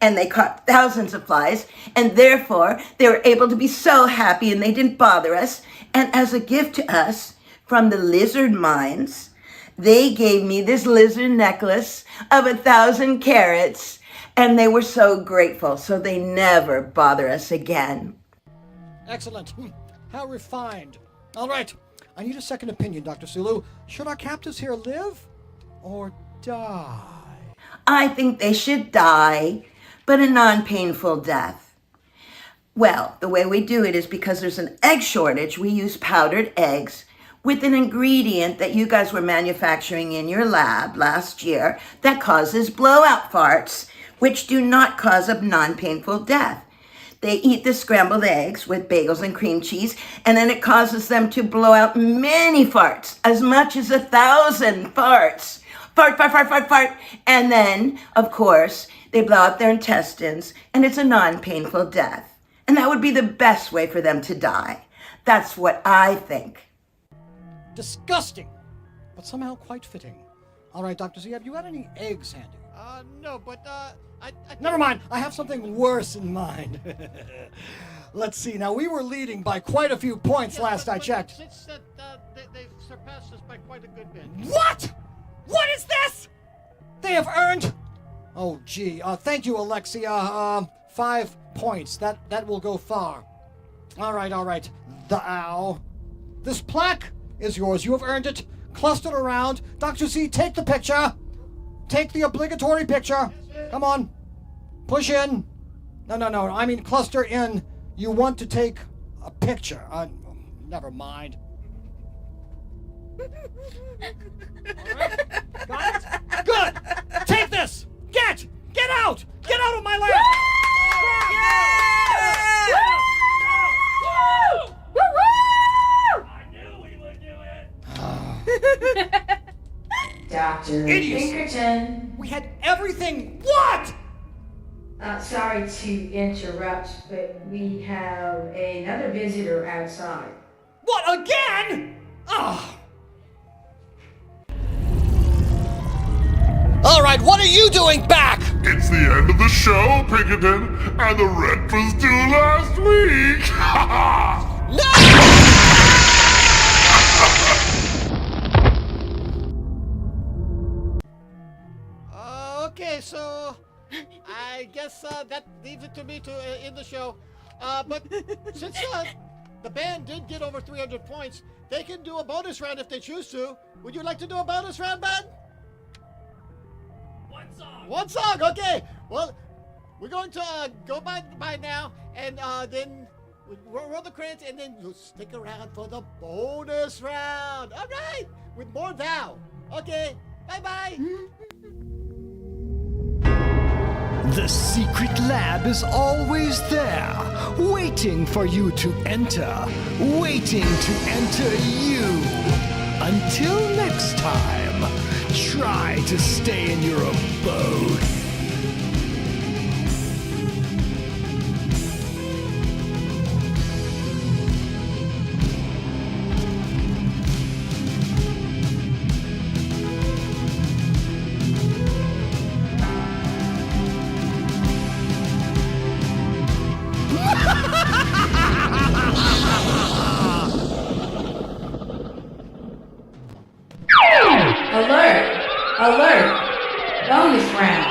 And they caught thousands of flies, and therefore they were able to be so happy and they didn't bother us. And as a gift to us from the lizard mines, they gave me this lizard necklace of 1,000 carats, and they were so grateful, so they never bother us again. Excellent. How refined. All right. I need a second opinion, Dr. Sulu. Should our captives here live or die? I think they should die, but a non-painful death. Well, the way we do it is because there's an egg shortage, we use powdered eggs with an ingredient that you guys were manufacturing in your lab last year that causes blowout farts, which do not cause a non-painful death. They eat the scrambled eggs with bagels and cream cheese, and then it causes them to blow out many farts, as much as 1,000 farts. Fart, fart, fart, fart, fart. And then, of course, they blow out their intestines, and it's a non-painful death. And that would be the best way for them to die. That's what I think. Disgusting, but somehow quite fitting. All right, Dr. Z, have you got any eggs handy? No, but Never mind. I have something worse in mind. Let's see. Now, we were leading by quite a few points last I checked. Since they've surpassed us by quite a good bit. What? What is this? They have earned... Oh, gee. Thank you, Alexia. 5 points. That will go far. All right. The ow. This plaque is yours. You have earned it. Clustered around. Dr. Z, take the picture. Take the obligatory picture. Come on. Push in. No. I mean, cluster in. You want to take a picture. Never mind. All right. Got it? Good. Take this. Get out. Get out of my lab. I knew we would do it. Dr. Idiots. Pinkerton. We had everything. What? Sorry to interrupt, but we have another visitor outside. What, again? All right, what are you doing back? It's the end of the show, Pinkerton, and the rent was due last week. Okay, so I guess that leaves it to me to end the show. But since the band did get over 300 points, they can do a bonus round if they choose to. Would you like to do a bonus round, band? One song, okay. Well, we're going to go by now, and then we'll roll the credits, and then you'll stick around for the bonus round. All right, with more Thou. Okay, bye-bye. The secret lab is always there, waiting for you to enter, waiting to enter you. Until next time, try to stay in your abode. Alert! Alert! Bonus round.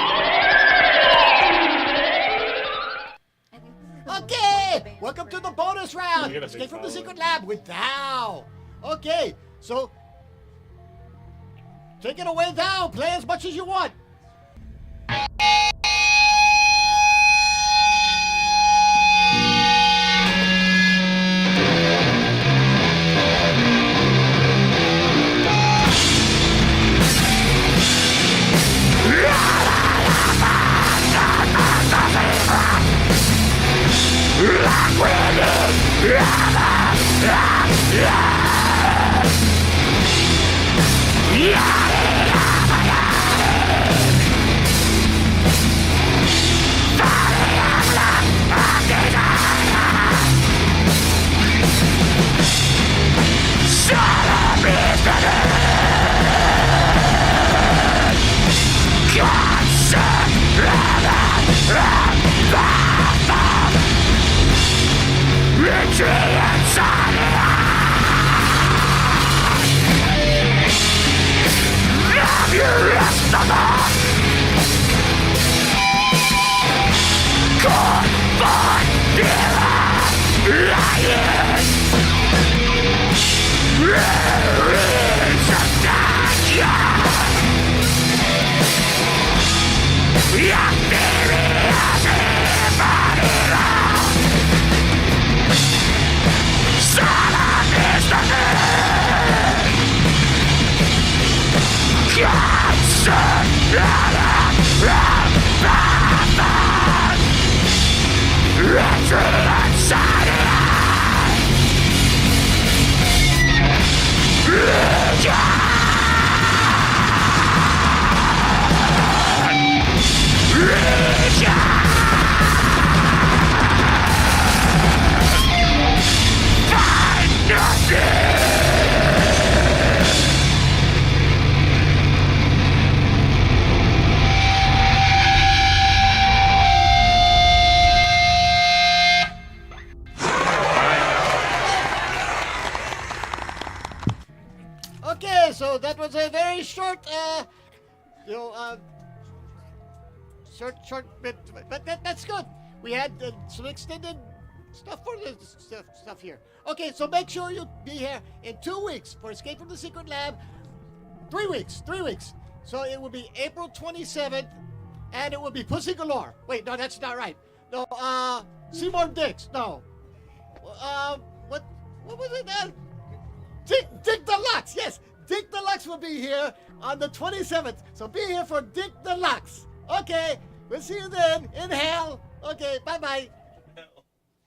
Okay, welcome to the bonus round. You get a big Escape from the following. secret lab with Thou. Okay, so take it away, Thou. Play as much as you want. Okay, so that was a very short, short bit, but that's good. We had some extended stuff for the stuff here. Okay, so make sure you be here in 2 weeks for Escape from the Secret Lab. 3 weeks. So it will be April 27th, and it will be Pussy Galore. Wait, no, that's not right. No, Seymour Dix. No. What was it? Dick Deluxe. Yes, Dick Deluxe will be here on the 27th. So be here for Dick Deluxe. Okay, we'll see you then in hell. Okay, bye-bye.